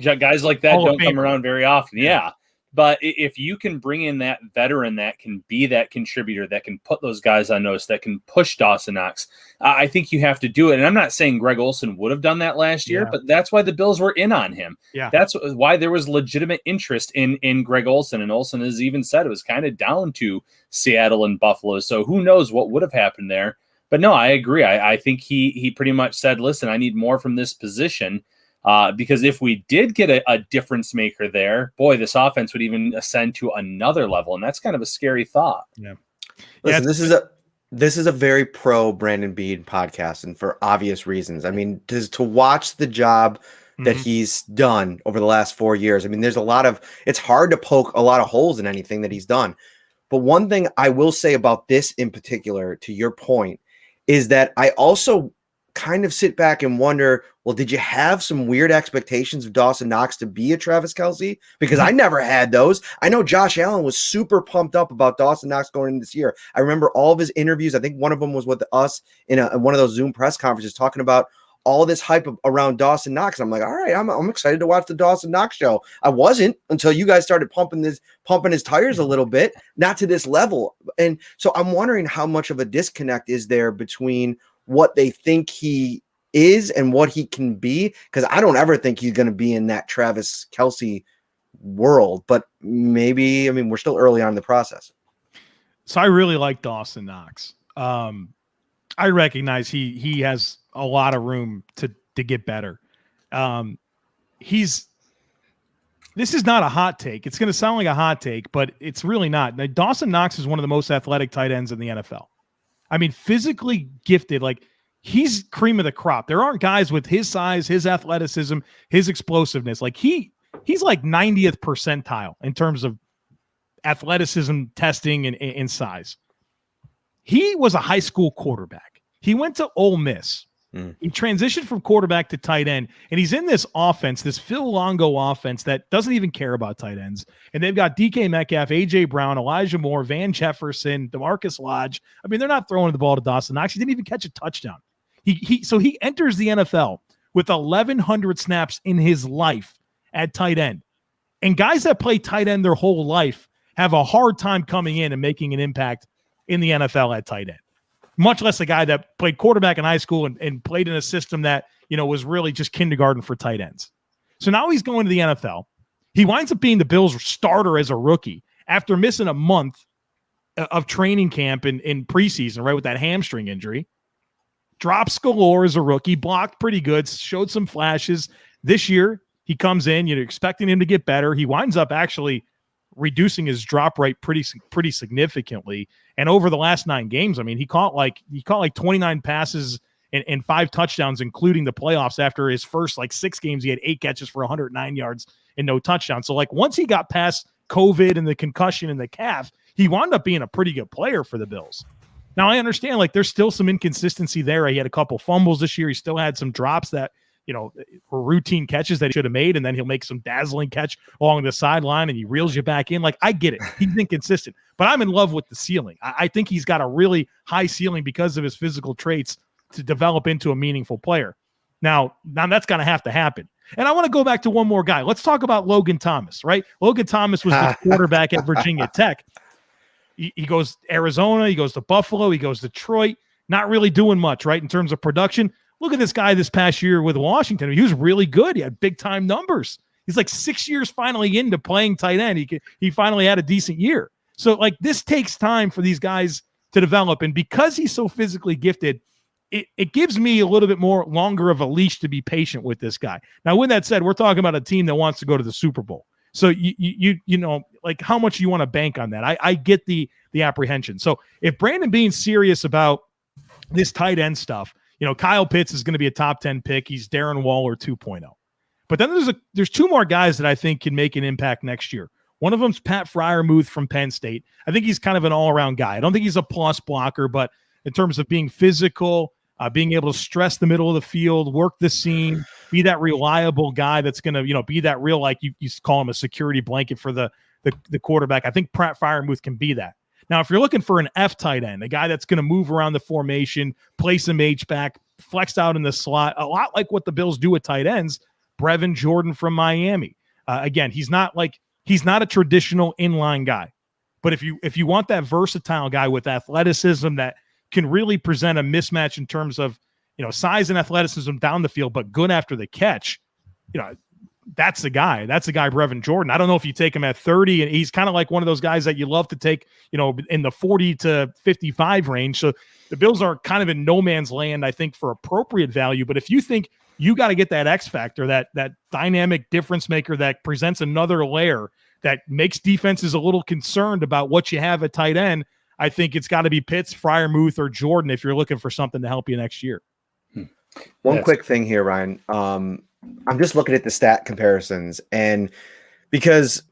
guys like that don't come around very often. Yeah. But if you can bring in that veteran that can be that contributor, that can put those guys on notice, that can push Dawson Knox, I think you have to do it. And I'm not saying Greg Olsen would have done that last year, but that's why the Bills were in on him. Yeah. That's why there was legitimate interest in Greg Olsen. And Olsen has even said it was kind of down to Seattle and Buffalo. So who knows what would have happened there. But no, I agree. I think he pretty much said, listen, I need more from this position. Because if we did get a difference maker there, boy, this offense would even ascend to another level. And that's kind of a scary thought. Yeah. Listen, this is a very pro Brandon Beane podcast, and for obvious reasons. I mean, to watch the job that he's done over the last 4 years. I mean, it's hard to poke a lot of holes in anything that he's done. But one thing I will say about this in particular, to your point, is that I also kind of sit back and wonder, well, did you have some weird expectations of Dawson Knox to be a Travis Kelce? Because I never had those. I know Josh Allen was super pumped up about Dawson Knox going into this year. I remember all of his interviews. I think one of them was with us in one of those Zoom press conferences talking about all this hype around Dawson Knox. I'm like, all right, I'm excited to watch the Dawson Knox show. I wasn't until you guys started pumping his tires a little bit, not to this level. And so I'm wondering how much of a disconnect is there between what they think he is and what he can be, because I don't ever think he's going to be in that Travis Kelce world, but maybe, I mean, we're still early on in the process. So I really like Dawson Knox. I recognize he has a lot of room to get better. This is not a hot take. It's going to sound like a hot take, but it's really not. Now, Dawson Knox is one of the most athletic tight ends in the NFL. I mean, physically gifted, he's cream of the crop. There aren't guys with his size, his athleticism, his explosiveness. He's 90th percentile in terms of athleticism testing and size. He was a high school quarterback. He went to Ole Miss. He transitioned from quarterback to tight end, and he's in this offense, this Phil Longo offense that doesn't even care about tight ends. And they've got DK Metcalf, A.J. Brown, Elijah Moore, Van Jefferson, DeMarcus Lodge. I mean, they're not throwing the ball to Dawson Knox. He didn't even catch a touchdown. So he enters the NFL with 1,100 snaps in his life at tight end. And guys that play tight end their whole life have a hard time coming in and making an impact in the NFL at tight end. Much less a guy that played quarterback in high school and played in a system that, was really just kindergarten for tight ends. So now he's going to the NFL. He winds up being the Bills' starter as a rookie after missing a month of training camp in preseason, right, with that hamstring injury. Drops galore as a rookie, blocked pretty good, showed some flashes. This year, he comes in, expecting him to get better. He winds up actually reducing his drop rate pretty significantly. And over the last 9 games, I mean, he caught like 29 passes and 5 touchdowns, including the playoffs. After his first 6 games, he had 8 catches for 109 yards and no touchdowns. So once he got past COVID and the concussion and the calf, he wound up being a pretty good player for the Bills. Now I understand there's still some inconsistency there. He had a couple fumbles this year. He still had some drops that for routine catches that he should have made, and then he'll make some dazzling catch along the sideline and he reels you back in. Like, I get it. He's inconsistent, but I'm in love with the ceiling. I think he's got a really high ceiling because of his physical traits to develop into a meaningful player. Now that's going to have to happen. And I want to go back to one more guy. Let's talk about Logan Thomas, right? Logan Thomas was the quarterback at Virginia Tech. He goes to Arizona, he goes to Buffalo, he goes to Detroit, not really doing much, right, in terms of production. Look at this guy this past year with Washington. He was really good. He had big-time numbers. He's like 6 years finally into playing tight end. He finally had a decent year. So, like, this takes time for these guys to develop. And because he's so physically gifted, it gives me a little bit more longer of a leash to be patient with this guy. Now, with that said, we're talking about a team that wants to go to the Super Bowl. So you know, like, how much you want to bank on that? I get the apprehension. So if Brandon Beane's serious about this tight end stuff, Kyle Pitts is going to be a top 10 pick. He's Darren Waller 2.0. But then there's two more guys that I think can make an impact next year. One of them's Pat Freiermuth from Penn State. I think he's kind of an all-around guy. I don't think he's a plus blocker, but in terms of being physical, being able to stress the middle of the field, work the seam, be that reliable guy that's going to, be that real, like you call him, a security blanket for the quarterback. I think Pat Freiermuth can be that. Now, if you're looking for an F tight end, a guy that's going to move around the formation, play some H-back, flexed out in the slot, a lot like what the Bills do with tight ends, Brevin Jordan from Miami. Again, he's not a traditional inline guy. But if you want that versatile guy with athleticism that can really present a mismatch in terms of, size and athleticism down the field, but good after the catch, that's the guy. That's the guy, Brevin Jordan. I don't know if you take him at 30, and he's kind of like one of those guys that you love to take, in the 40 to 55 range. So the Bills are kind of in no man's land, I think, for appropriate value. But if you think you got to get that X factor, that dynamic difference maker that presents another layer that makes defenses a little concerned about what you have at tight end, I think it's got to be Pitts, Freiermuth, or Jordan if you're looking for something to help you next year. One quick thing here, Ryan. I'm just looking at the stat comparisons, and because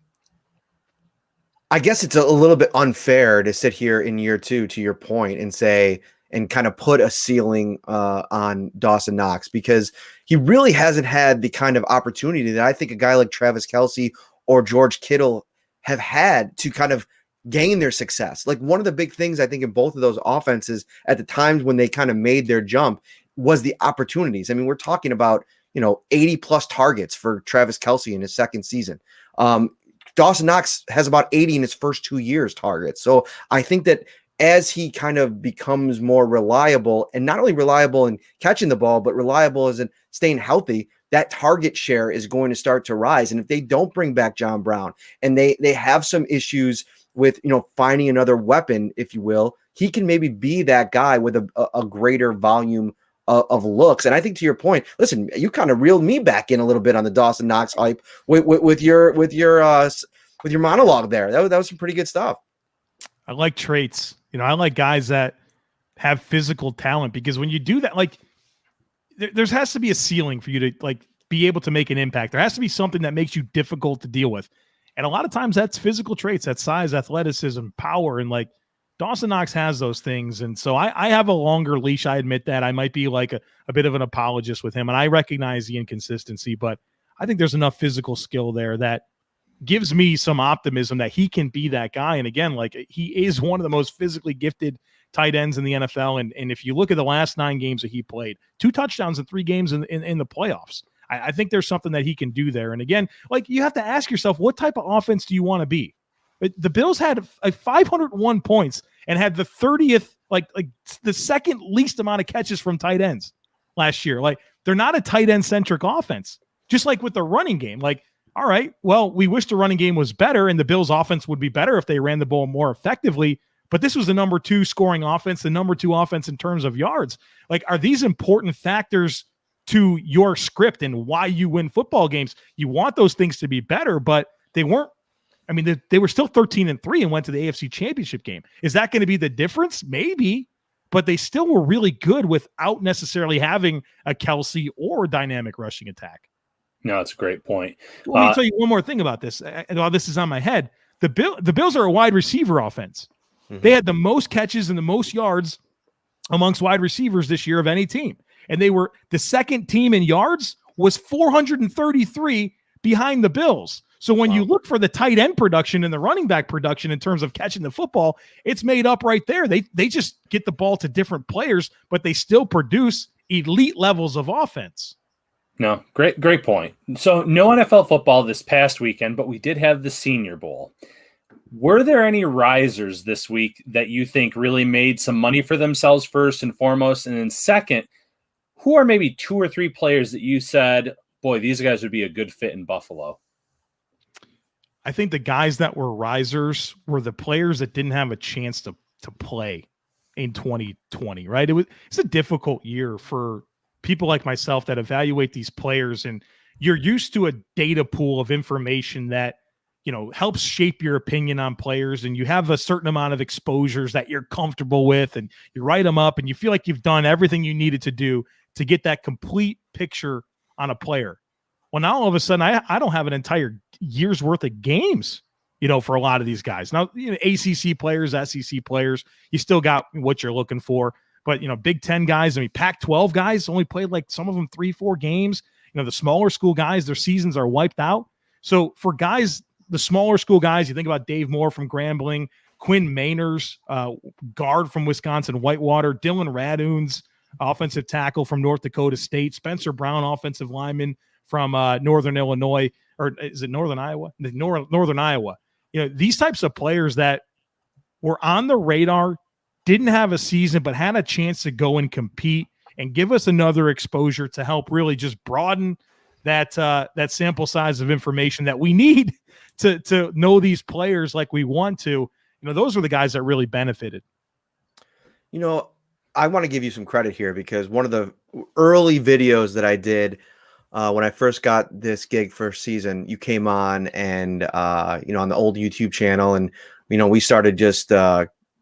I guess it's a little bit unfair to sit here in year two, to your point, and say and kind of put a ceiling on Dawson Knox, because he really hasn't had the kind of opportunity that I think a guy like Travis Kelce or George Kittle have had to kind of gain their success. Like, one of the big things I think in both of those offenses at the times when they kind of made their jump was the opportunities. I mean, we're talking about, 80 plus targets for Travis Kelce in his second season. Dawson Knox has about 80 in his first 2 years targets. So I think that as he kind of becomes more reliable, and not only reliable in catching the ball, but reliable as in staying healthy, that target share is going to start to rise. And if they don't bring back John Brown, and they have some issues with, finding another weapon, if you will, he can maybe be that guy with a greater volume of looks. And I think, to your point, listen, you kind of reeled me back in a little bit on the Dawson Knox hype with your monologue there. That was some pretty good stuff. I like traits. I like guys that have physical talent, because when you do that, like, there has to be a ceiling for you to, like, be able to make an impact. There has to be something that makes you difficult to deal with. And a lot of times that's physical traits, that's size, athleticism, power. And, like, Dawson Knox has those things. And so I have a longer leash. I admit that. I might be like a bit of an apologist with him, and I recognize the inconsistency, but I think there's enough physical skill there that gives me some optimism that he can be that guy. And again, like, he is one of the most physically gifted tight ends in the NFL. And if you look at the last 9 games that he played, 2 touchdowns in 3 games in the playoffs, I think there's something that he can do there. And again, like, you have to ask yourself, what type of offense do you want to be? The Bills had 501 points and had the 30th, like the second least amount of catches from tight ends last year. Like, they're not a tight end centric offense. Just like with the running game, like, all right, well, we wish the running game was better and the Bills offense would be better if they ran the ball more effectively. But this was the number 2 scoring offense, the number 2 offense in terms of yards. Like, are these important factors to your script and why you win football games? You want those things to be better, but they weren't. I mean, they were still 13-3 and went to the AFC Championship game. Is that going to be the difference? Maybe, but they still were really good without necessarily having a Kelce or a dynamic rushing attack. No, that's a great point. Let me tell you one more thing about this. While this is on my head, the Bills are a wide receiver offense. Mm-hmm. They had the most catches and the most yards amongst wide receivers this year of any team. And they were the second team in yards was 433 behind the Bills. So when you look for the tight end production and the running back production in terms of catching the football, it's made up right there. They just get the ball to different players, but they still produce elite levels of offense. No, great point. So no NFL football this past weekend, but we did have the Senior Bowl. Were there any risers this week that you think really made some money for themselves first and foremost? And then second, who are maybe 2 or 3 players that you said, boy, these guys would be a good fit in Buffalo? I think the guys that were risers were the players that didn't have a chance to play in 2020, right? It's a difficult year for people like myself that evaluate these players, and you're used to a data pool of information that, helps shape your opinion on players, and you have a certain amount of exposures that you're comfortable with, and you write them up and you feel like you've done everything you needed to do to get that complete picture on a player. Well, now all of a sudden I don't have an entire year's worth of games, for a lot of these guys. Now, ACC players, SEC players, you still got what you're looking for. But, Big Ten guys, Pac-12 guys only played like some of them 3-4 games. The smaller school guys, their seasons are wiped out. So for guys, the smaller school guys, you think about Dave Moore from Grambling, Quinn Mainers, guard from Wisconsin Whitewater, Dylan Radunes, offensive tackle from North Dakota State, Spencer Brown, offensive lineman from Northern Illinois, or is it Northern Iowa? Northern Iowa. These types of players that were on the radar, didn't have a season, but had a chance to go and compete and give us another exposure to help really just broaden that sample size of information that we need to know these players like we want to. Those were the guys that really benefited. I want to give you some credit here because one of the early videos that I did when I first got this gig first season, you came on and, on the old YouTube channel, and, we started just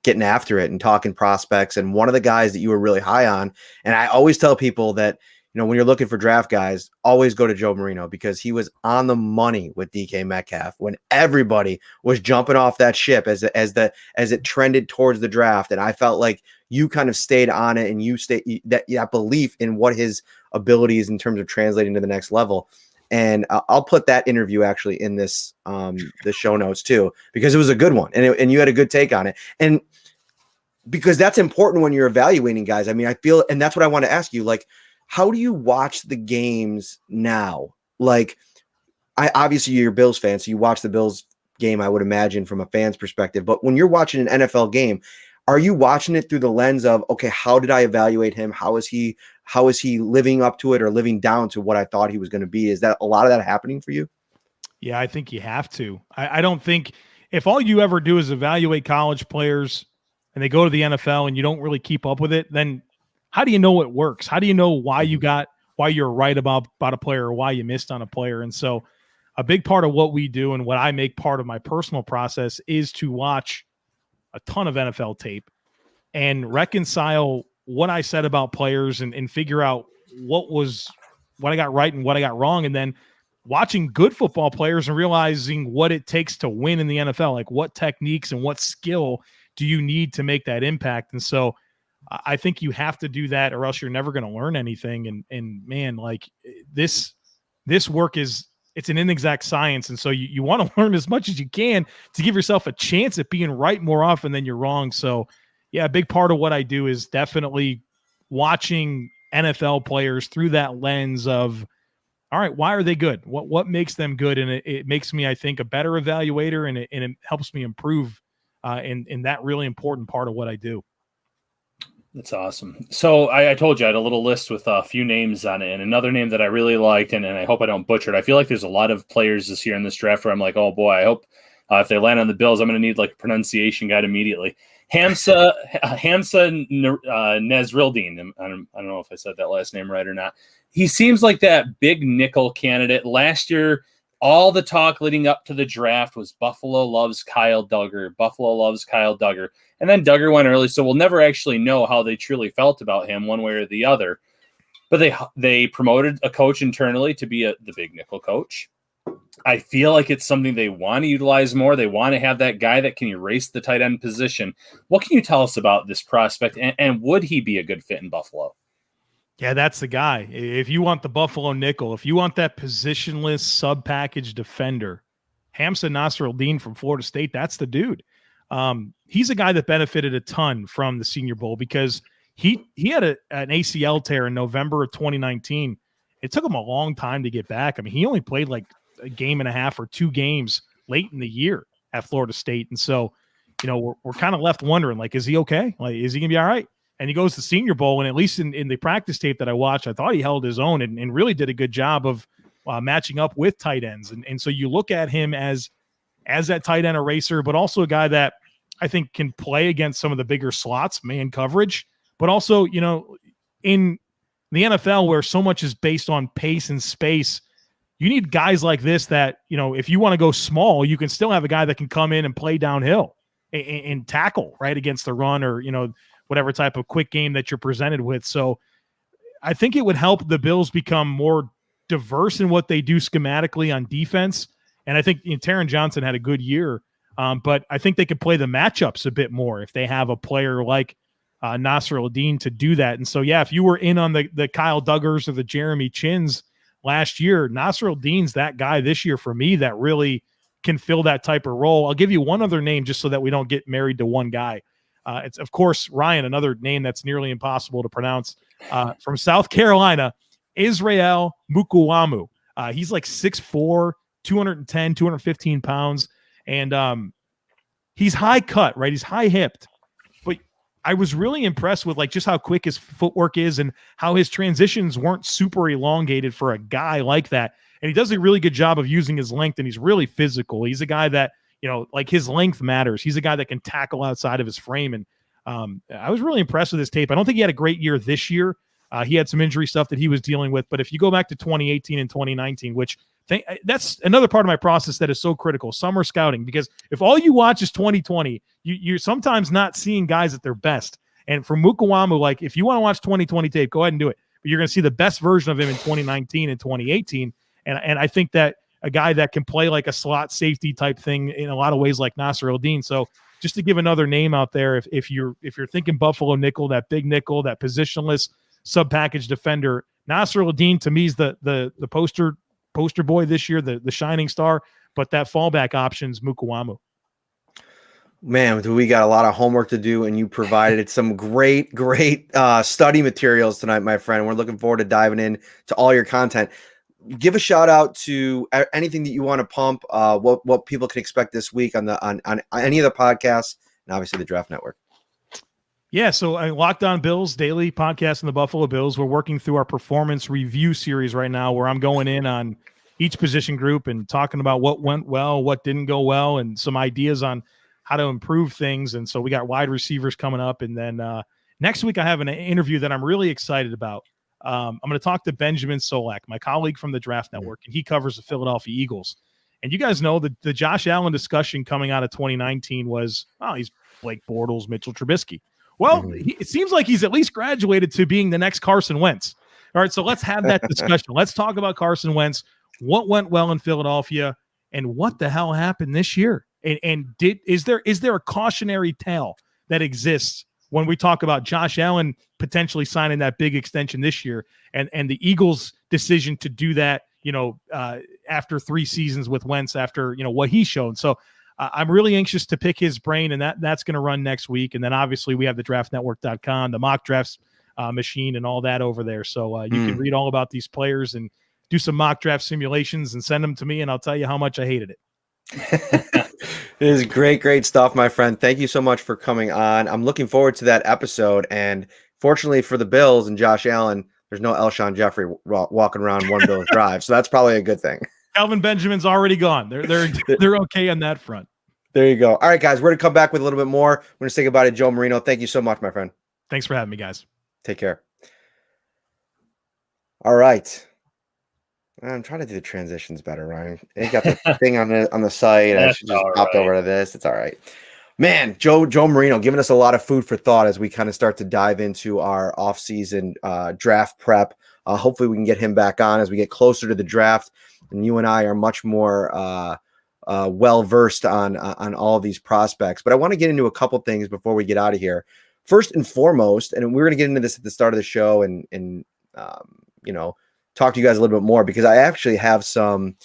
getting after it and talking prospects. And one of the guys that you were really high on, and I always tell people that, when you're looking for draft guys, always go to Joe Marino because he was on the money with DK Metcalf when everybody was jumping off that ship as it trended towards the draft. And I felt like you kind of stayed on it, and you stayed that belief in what his abilities in terms of translating to the next level. And I'll put that interview actually in this the show notes too, because it was a good one, and you had a good take on it. And because that's important when you're evaluating guys. I feel, and that's what I want to ask you, like, how do you watch the games now? Like, obviously you're a Bills fan, so you watch the Bills game, I would imagine, from a fan's perspective. But when you're watching an NFL game, are you watching it through the lens of, okay, how did I evaluate him? How is he living up to it or living down to what I thought he was going to be? Is that a lot of that happening for you? Yeah, I think you have to. I don't think if all you ever do is evaluate college players and they go to the NFL and you don't really keep up with it, then how do you know it works? How do you know why you're right about a player or why you missed on a player? And so a big part of what we do and what I make part of my personal process is to watch a ton of NFL tape and reconcile what I said about players and figure out what I got right and what I got wrong. And then watching good football players and realizing what it takes to win in the NFL, like what techniques and what skill do you need to make that impact? And so I think you have to do that or else you're never going to learn anything. And man, like this work it's an inexact science. And so you want to learn as much as you can to give yourself a chance at being right more often than you're wrong. So yeah, a big part of what I do is definitely watching NFL players through that lens of, all right, why are they good? What makes them good? And it makes me, I think, a better evaluator, and it helps me improve in that really important part of what I do. That's awesome. So I told you I had a little list with a few names on it, and another name that I really liked, and I hope I don't butcher it. I feel like there's a lot of players this year in this draft where I'm like, oh boy, I hope if they land on the Bills, I'm going to need like a pronunciation guide immediately. Hamza Nasrildeen. I don't know if I said that last name right or not. He seems like that big nickel candidate. Last year, all the talk leading up to the draft was Buffalo loves Kyle Duggar. Buffalo loves Kyle Duggar. And then Duggar went early, so we'll never actually know how they truly felt about him one way or the other. But they promoted a coach internally to be the big nickel coach. I feel like it's something they want to utilize more. They want to have that guy that can erase the tight end position. What can you tell us about this prospect, and would he be a good fit in Buffalo? Yeah, that's the guy. If you want the Buffalo nickel, if you want that positionless sub-package defender, Hamza Nasr-Eldin from Florida State, that's the dude. He's a guy that benefited a ton from the Senior Bowl because he had an ACL tear in November of 2019. It took him a long time to get back. I mean, he only played like a game and a half or 2 games late in the year at Florida State. And so, we're kind of left wondering, like, is he okay? Like, is he going to be all right? And he goes to Senior Bowl, and at least in the practice tape that I watched, I thought he held his own and really did a good job of matching up with tight ends. And so you look at him as that tight end eraser, but also a guy that I think can play against some of the bigger slots, man coverage, but also, in the NFL where so much is based on pace and space, you need guys like this that, if you want to go small, you can still have a guy that can come in and play downhill and tackle right against the run or, whatever type of quick game that you're presented with. So I think it would help the Bills become more diverse in what they do schematically on defense. And I think Taron Johnson had a good year, but I think they could play the matchups a bit more if they have a player like Nasr-Eldin to do that. And so, yeah, if you were in on the Kyle Duggars or the Jeremy Chins last year, Nasr-Eldin's that guy this year for me that really can fill that type of role. I'll give you one other name just so that we don't get married to one guy. It's, of course, Ryan, another name that's nearly impossible to pronounce, from South Carolina, Israel Mukuamu. He's like 6'4", 210, 215 pounds, and he's high cut, right? He's high hipped. But I was really impressed with just how quick his footwork is and how his transitions weren't super elongated for a guy like that. And he does a really good job of using his length, and he's really physical. He's a guy that, his length matters. He's a guy that can tackle outside of his frame. And I was really impressed with his tape. I don't think he had a great year this year. He had some injury stuff that he was dealing with. But if you go back to 2018 and 2019, which that's another part of my process that is so critical, summer scouting, because if all you watch is 2020, you're sometimes not seeing guys at their best. And for Mukuamu, if you want to watch 2020 tape, go ahead and do it. But you're going to see the best version of him in 2019 and 2018. And I think that a guy that can play like a slot safety type thing in a lot of ways like Nasr-Eldin. So just to give another name out there, if you're thinking Buffalo nickel, that big nickel, that positionless sub-package defender, Nasr-Eldin to me is the poster boy this year, the shining star, but that fallback option's Mukuamu. Man, we got a lot of homework to do, and you provided some great study materials tonight, my friend. We're looking forward to diving in to all your content. Give a shout out to anything that you want to pump, what people can expect this week on any of the podcasts, and obviously the Draft Network. Yeah, so Locked On Bills, daily podcast in the Buffalo Bills. We're working through our performance review series right now where I'm going in on each position group and talking about what went well, what didn't go well, and some ideas on how to improve things. And so we got wide receivers coming up. And then next week I have an interview that I'm really excited about. I'm going to talk to Benjamin Solak, my colleague from the Draft Network, and he covers the Philadelphia Eagles. And you guys know that the Josh Allen discussion coming out of 2019 was, he's Blake Bortles, Mitchell Trubisky. Well, it seems like he's at least graduated to being the next Carson Wentz. All right, so let's have that discussion. Let's talk about Carson Wentz, what went well in Philadelphia, and what the hell happened this year. And is there a cautionary tale that exists when we talk about Josh Allen potentially signing that big extension this year and the Eagles' decision to do that, after 3 seasons with Wentz, after, what he showed. So I'm really anxious to pick his brain, and that's going to run next week. And then obviously we have the draftnetwork.com, the mock drafts machine and all that over there. So you can read all about these players and do some mock draft simulations and send them to me, and I'll tell you how much I hated it. It is great stuff, my friend. Thank you so much for coming on. I'm looking forward to that episode. And fortunately for the Bills and Josh Allen, there's no Alshon Jeffrey walking around one Bills drive. So that's probably a good thing. Calvin Benjamin's already gone. They're okay on that front. There you go. All right, guys, we're going to come back with a little bit more. We're going to say goodbye to Joe Marino. Thank you so much, my friend. Thanks for having me, guys. Take care. All right. I'm trying to do the transitions better, Ryan. It got the thing on the site. I should just pop over to this. It's all right. Man, Joe Marino giving us a lot of food for thought as we kind of start to dive into our offseason draft prep. Hopefully we can get him back on as we get closer to the draft. And you and I are much more well-versed on all of these prospects. But I want to get into a couple things before we get out of here. First and foremost, and we're going to get into this at the start of the show, and talk to you guys a little bit more, because I actually have some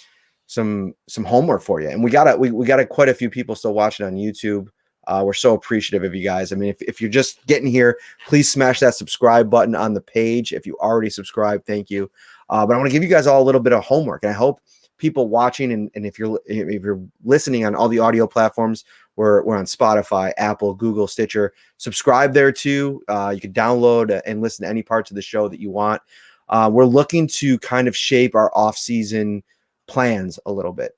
homework for you. And we got quite a few people still watching on YouTube. We're so appreciative of you guys. I mean, if you're just getting here, please smash that subscribe button on the page. If you already subscribed, thank you. But I want to give you guys all a little bit of homework, and I hope people watching and if you're listening on all the audio platforms, we're on Spotify, Apple, Google, Stitcher. Subscribe there too. You can download and listen to any parts of the show that you want. We're looking to kind of shape our off-season plans a little bit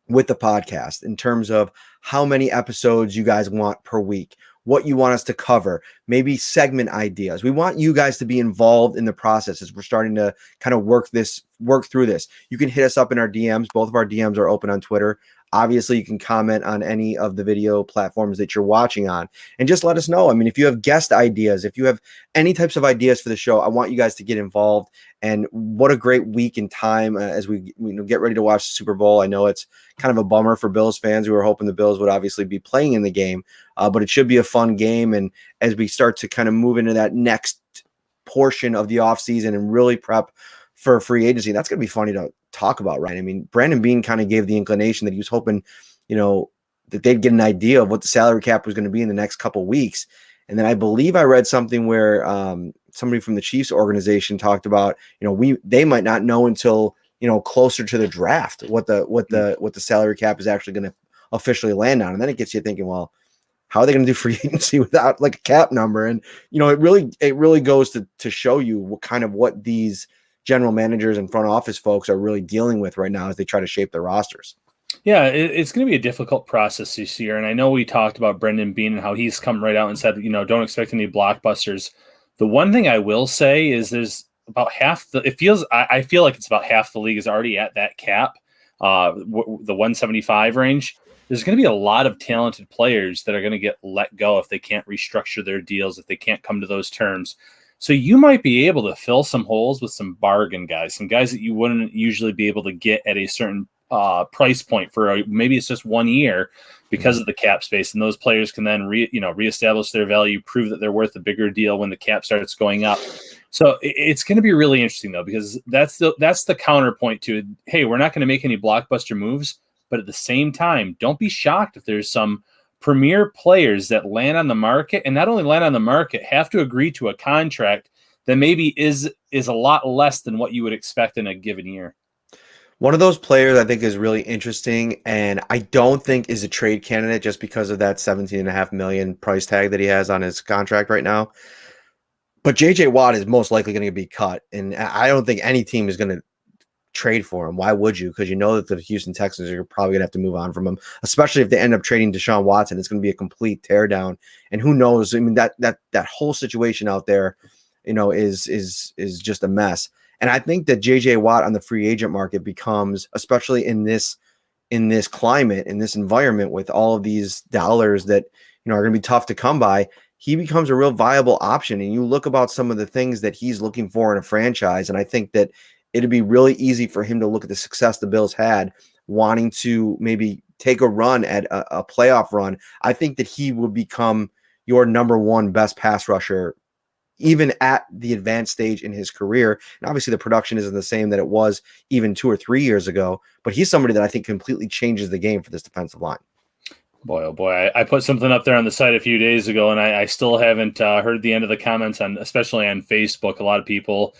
with the podcast in terms of how many episodes you guys want per week, what you want us to cover, maybe segment ideas. We want you guys to be involved in the process as we're starting to kind of work through this. You can hit us up in our DMs. Both of our DMs are open on Twitter. Obviously, you can comment on any of the video platforms that you're watching on and just let us know. I mean, if you have guest ideas, if you have any types of ideas for the show, I want you guys to get involved. And what a great week and time as we get ready to watch the Super Bowl. I know it's kind of a bummer for Bills fans who were hoping the Bills would obviously be playing in the game, but it should be a fun game. And as we start to kind of move into that next portion of the offseason and really prep for free agency, that's going to be funny to talk about, right? I mean, Brandon Beane kind of gave the inclination that he was hoping, that they'd get an idea of what the salary cap was going to be in the next couple of weeks. And then I believe I read something where somebody from the Chiefs organization talked about, they might not know until, closer to the draft what the salary cap is actually going to officially land on. And then it gets you thinking, well, how are they going to do free agency without like a cap number? And, it really goes to show you what these general managers and front office folks are really dealing with right now as they try to shape their rosters. Yeah, it's going to be a difficult process this year. And I know we talked about Brendan Beane and how he's come right out and said, don't expect any blockbusters. The one thing I will say is there's about I feel like it's about half the league is already at that cap, the 175 range. There's going to be a lot of talented players that are going to get let go if they can't restructure their deals, if they can't come to those terms. So you might be able to fill some holes with some bargain guys, some guys that you wouldn't usually be able to get at a certain price point for maybe it's just 1 year because of the cap space. And those players can then reestablish their value, prove that they're worth a bigger deal when the cap starts going up. So it's going to be really interesting though, because that's the counterpoint to, hey, we're not going to make any blockbuster moves, but at the same time, don't be shocked if there's some premier players that land on the market, and not only land on the market, have to agree to a contract that maybe is a lot less than what you would expect in a given year. One of those players I think is really interesting, and I don't think is a trade candidate just because of that $17.5 million price tag that he has on his contract right now. But JJ Watt is most likely going to be cut, and I don't think any team is going to trade for him. Why would you? Because that the Houston Texans are probably gonna have to move on from him, especially if they end up trading Deshaun Watson. It's gonna be a complete teardown. And who knows? I mean, that whole situation out there, is just a mess. And I think that JJ Watt on the free agent market becomes, especially in this climate, in this environment with all of these dollars that are gonna be tough to come by, he becomes a real viable option. And you look about some of the things that he's looking for in a franchise, and I think that it'd be really easy for him to look at the success the Bills had, wanting to maybe take a run at a playoff run. I think that he will become your number one best pass rusher, even at the advanced stage in his career. And obviously the production isn't the same that it was even 2 or 3 years ago, but he's somebody that I think completely changes the game for this defensive line. Boy, oh boy. I put something up there on the site a few days ago, and I still haven't heard the end of the comments especially on Facebook. A lot of people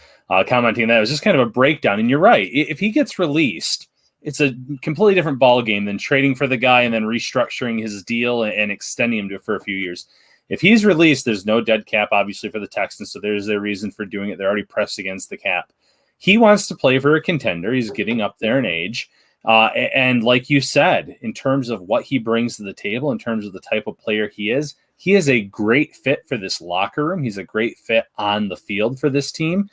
commenting that. It was just kind of a breakdown. And you're right. If he gets released, it's a completely different ballgame than trading for the guy and then restructuring his deal and extending him for a few years. If he's released, there's no dead cap, obviously, for the Texans. So there's their reason for doing it. They're already pressed against the cap. He wants to play for a contender. He's getting up there in age. And like you said, in terms of what he brings to the table, in terms of the type of player he is a great fit for this locker room. He's a great fit on the field for this team.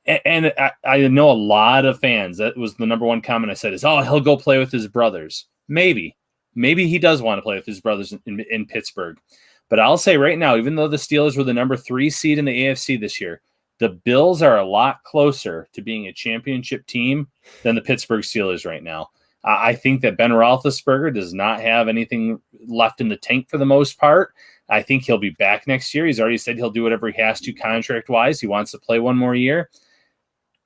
And I know a lot of fans, that was the number one comment I said is, he'll go play with his brothers. Maybe he does want to play with his brothers in Pittsburgh. But I'll say right now, even though the Steelers were the number 3 seed in the AFC this year, the Bills are a lot closer to being a championship team than the Pittsburgh Steelers right now. I think that Ben Roethlisberger does not have anything left in the tank for the most part. I think he'll be back next year. He's already said he'll do whatever he has to contract-wise. He wants to play one more year.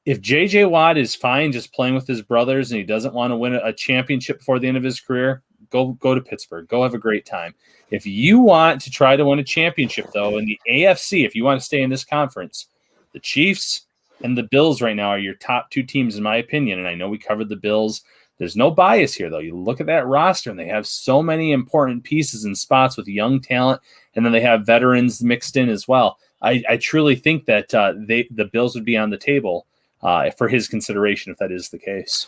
If J.J. Watt is fine just playing with his brothers and he doesn't want to win a championship before the end of his career, go to Pittsburgh. Go have a great time. If you want to try to win a championship, though, in the AFC, if you want to stay in this conference, the Chiefs and the Bills right now are your top two teams, in my opinion. And I know we covered the Bills. There's no bias here, though. You look at that roster, and they have so many important pieces and spots with young talent, and then they have veterans mixed in as well. I truly think that the Bills would be on the table for his consideration if that is the case.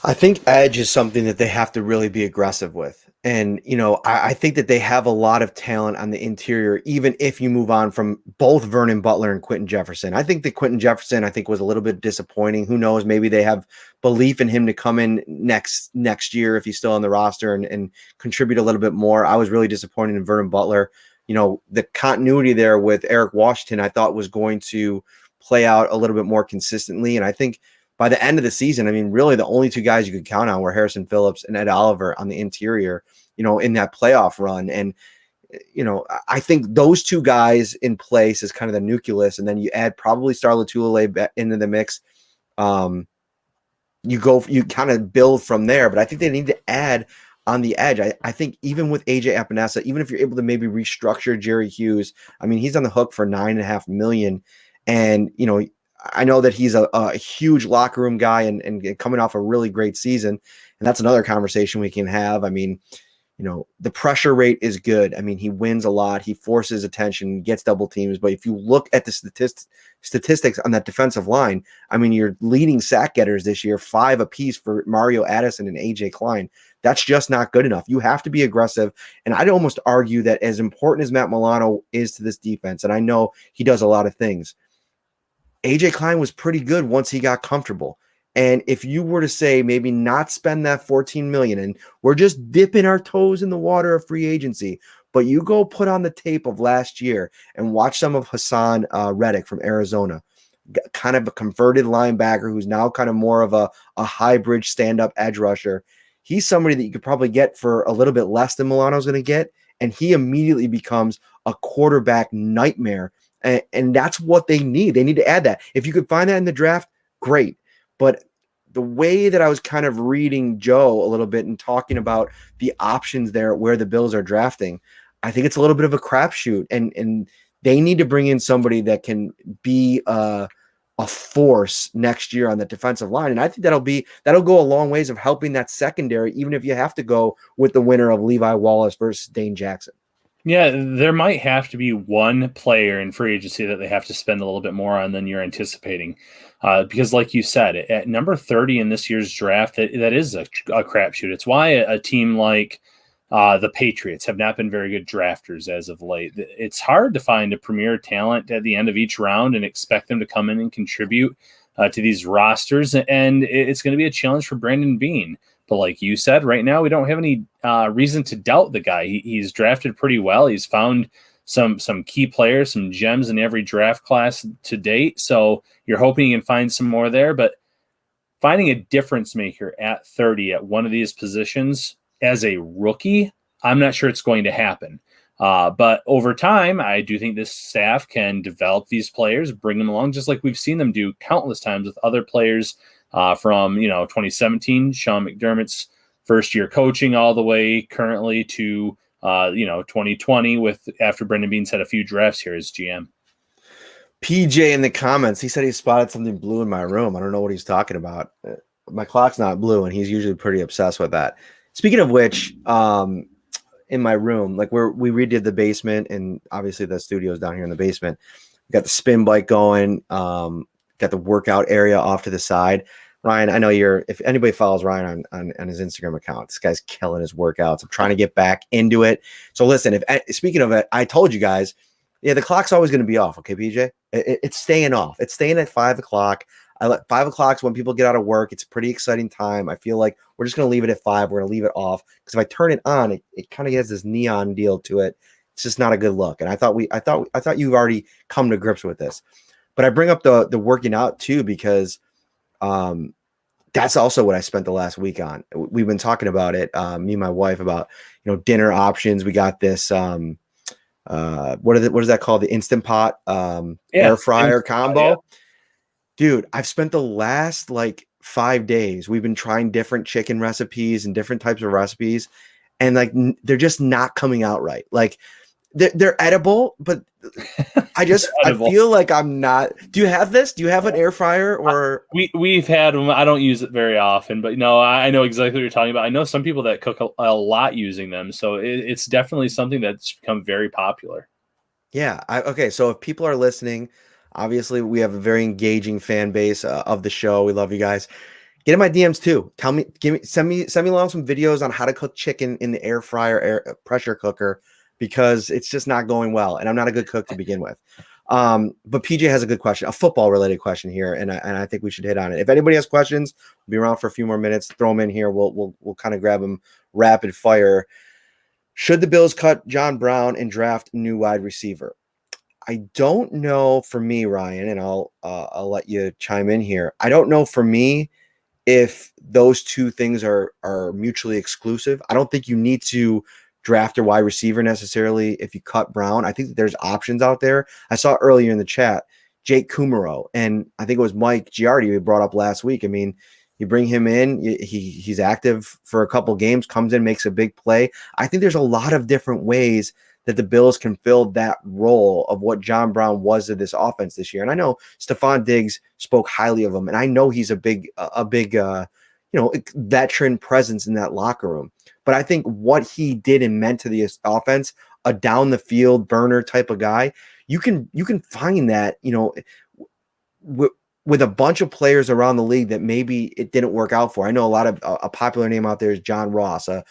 I think edge is something that they have to really be aggressive with. And, I think that they have a lot of talent on the interior, even if you move on from both Vernon Butler and Quentin Jefferson. I think that Quentin Jefferson, was a little bit disappointing. Who knows? Maybe they have belief in him to come in next year if he's still on the roster and contribute a little bit more. I was really disappointed in Vernon Butler. The continuity there with Eric Washington, I thought was going to play out a little bit more consistently. And I think by the end of the season, really the only two guys you could count on were Harrison Phillips and Ed Oliver on the interior, in that playoff run. And, I think those two guys in place is kind of the nucleus. And then you add probably Star Lotulelei into the mix. You kind of build from there, but I think they need to add on the edge. I think even with AJ Epinesa, even if you're able to maybe restructure Jerry Hughes, he's on the hook for $9.5 million. And, I know that he's a huge locker room guy and coming off a really great season. And that's another conversation we can have. The pressure rate is good. He wins a lot. He forces attention, gets double teams. But if you look at the statistics on that defensive line, your leading sack getters this year, 5 apiece for Mario Addison and AJ Klein. That's just not good enough. You have to be aggressive. And I'd almost argue that as important as Matt Milano is to this defense, and I know he does a lot of things, AJ Klein was pretty good once he got comfortable. And if you were to say maybe not spend that $14 million, and we're just dipping our toes in the water of free agency, but you go put on the tape of last year and watch some of Hassan Reddick from Arizona, kind of a converted linebacker who's now kind of more of a hybrid stand-up edge rusher. He's somebody that you could probably get for a little bit less than Milano's going to get, and he immediately becomes a quarterback nightmare. And that's what they need. They need to add that. If you could find that in the draft, great. But the way that I was kind of reading Joe a little bit and talking about the options there where the Bills are drafting, I think it's a little bit of a crapshoot. And they need to bring in somebody that can be a force next year on the defensive line. And I think that'll go a long ways of helping that secondary, even if you have to go with the winner of Levi Wallace versus Dane Jackson. Yeah, there might have to be one player in free agency that they have to spend a little bit more on than you're anticipating. Because like you said, at number 30 in this year's draft, that is a crapshoot. It's why a team like the Patriots have not been very good drafters as of late. It's hard to find a premier talent at the end of each round and expect them to come in and contribute to these rosters. And it's going to be a challenge for Brandon Beane. But like you said, right now we don't have any reason to doubt the guy. He's drafted pretty well. He's found some key players, some gems in every draft class to date. So you're hoping you can find some more there. But finding a difference maker at 30 at one of these positions as a rookie, I'm not sure it's going to happen. But over time, I do think this staff can develop these players, bring them along, just like we've seen them do countless times with other players from 2017, Sean McDermott's first year coaching, all the way currently to 2020 after Brendan Beane's had a few drafts here as GM. PJ in the comments, he said he spotted something blue in my room. I don't know what he's talking about. My clock's not blue, and he's usually pretty obsessed with that. Speaking of which, in my room, like we redid the basement, and obviously the studio's down here in the basement. We got the spin bike going, got the workout area off to the side. Ryan, I know if anybody follows Ryan on his Instagram account, this guy's killing his workouts. I'm trying to get back into it. So listen, speaking of it, I told you guys, yeah, the clock's always going to be off. Okay, PJ, it's staying off. It's staying at 5 o'clock. I let 5 o'clock when people get out of work. It's a pretty exciting time. I feel like we're just going to leave it at 5. We're going to leave it off because if I turn it on, it kind of has this neon deal to it. It's just not a good look. And I thought you've already come to grips with this. But I bring up the working out too because that's also what I spent the last week on. We've been talking about it, me and my wife, about, dinner options. We got this, what is that called? The Instant Pot air fryer combo. Yeah. Dude, I've spent the last like 5 days. We've been trying different chicken recipes and different types of recipes, and like they're just not coming out right. Like they're edible, but I feel like I'm not. Do you have this? Do you have an air fryer or? We've had them. I don't use it very often, but I know exactly what you're talking about. I know some people that cook a lot using them, so it's definitely something that's become very popular. Yeah. Okay. So if people are listening, obviously we have a very engaging fan base of the show. We love you guys. Get in my DMs too. Send me along some videos on how to cook chicken in the air fryer, pressure cooker, because it's just not going well, and I'm not a good cook to begin with. But PJ has a good question, a football related question here, and I think we should hit on it. If anybody has questions, we'll be around for a few more minutes. Throw them in here. We'll kind of grab them rapid fire. Should the Bills cut John Brown and draft a new wide receiver? I don't know for me, Ryan, and I'll let you chime in here. I don't know for me if those two things are mutually exclusive. I don't think you need to draft a wide receiver necessarily if you cut Brown. I think that there's options out there. I saw earlier in the chat, Jake Kumaro, and I think it was Mike Giardi who brought up last week. I mean, you bring him in, he's active for a couple games, comes in, makes a big play. I think there's a lot of different ways that the Bills can fill that role of what John Brown was to this offense this year. And I know Stephon Diggs spoke highly of him, and I know he's a big veteran presence in that locker room. But I think what he did and meant to the offense, a down the field burner type of guy, you can find that, with a bunch of players around the league that maybe it didn't work out for. I know a popular name out there is John Ross, a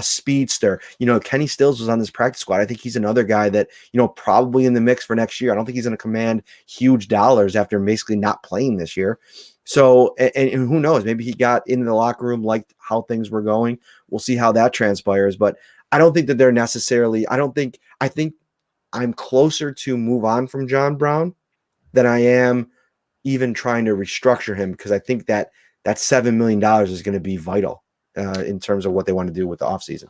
speedster. Kenny Stills was on this practice squad. I think he's another guy that, probably in the mix for next year. I don't think he's going to command huge dollars after basically not playing this year. So, and who knows, maybe he got into the locker room, liked how things were going. We'll see how that transpires, but I don't think that they're necessarily, I think I'm closer to move on from John Brown than I am even trying to restructure him, because I think that $7 million is going to be vital in terms of what they want to do with the offseason.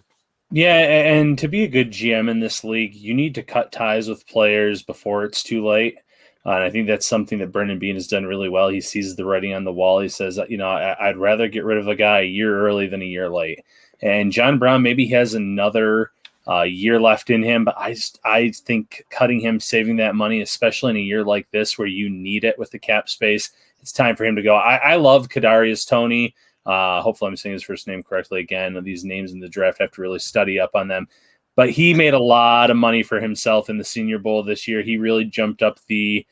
Yeah, and to be a good GM in this league, you need to cut ties with players before it's too late. And I think that's something that Brendan Beane has done really well. He sees the writing on the wall. He says, I'd rather get rid of a guy a year early than a year late. And John Brown, maybe he has another year left in him, but I think cutting him, saving that money, especially in a year like this where you need it with the cap space, it's time for him to go. I love Kadarius Toney. Hopefully I'm saying his first name correctly again. These names in the draft, I have to really study up on them. But he made a lot of money for himself in the Senior Bowl this year. He really jumped up the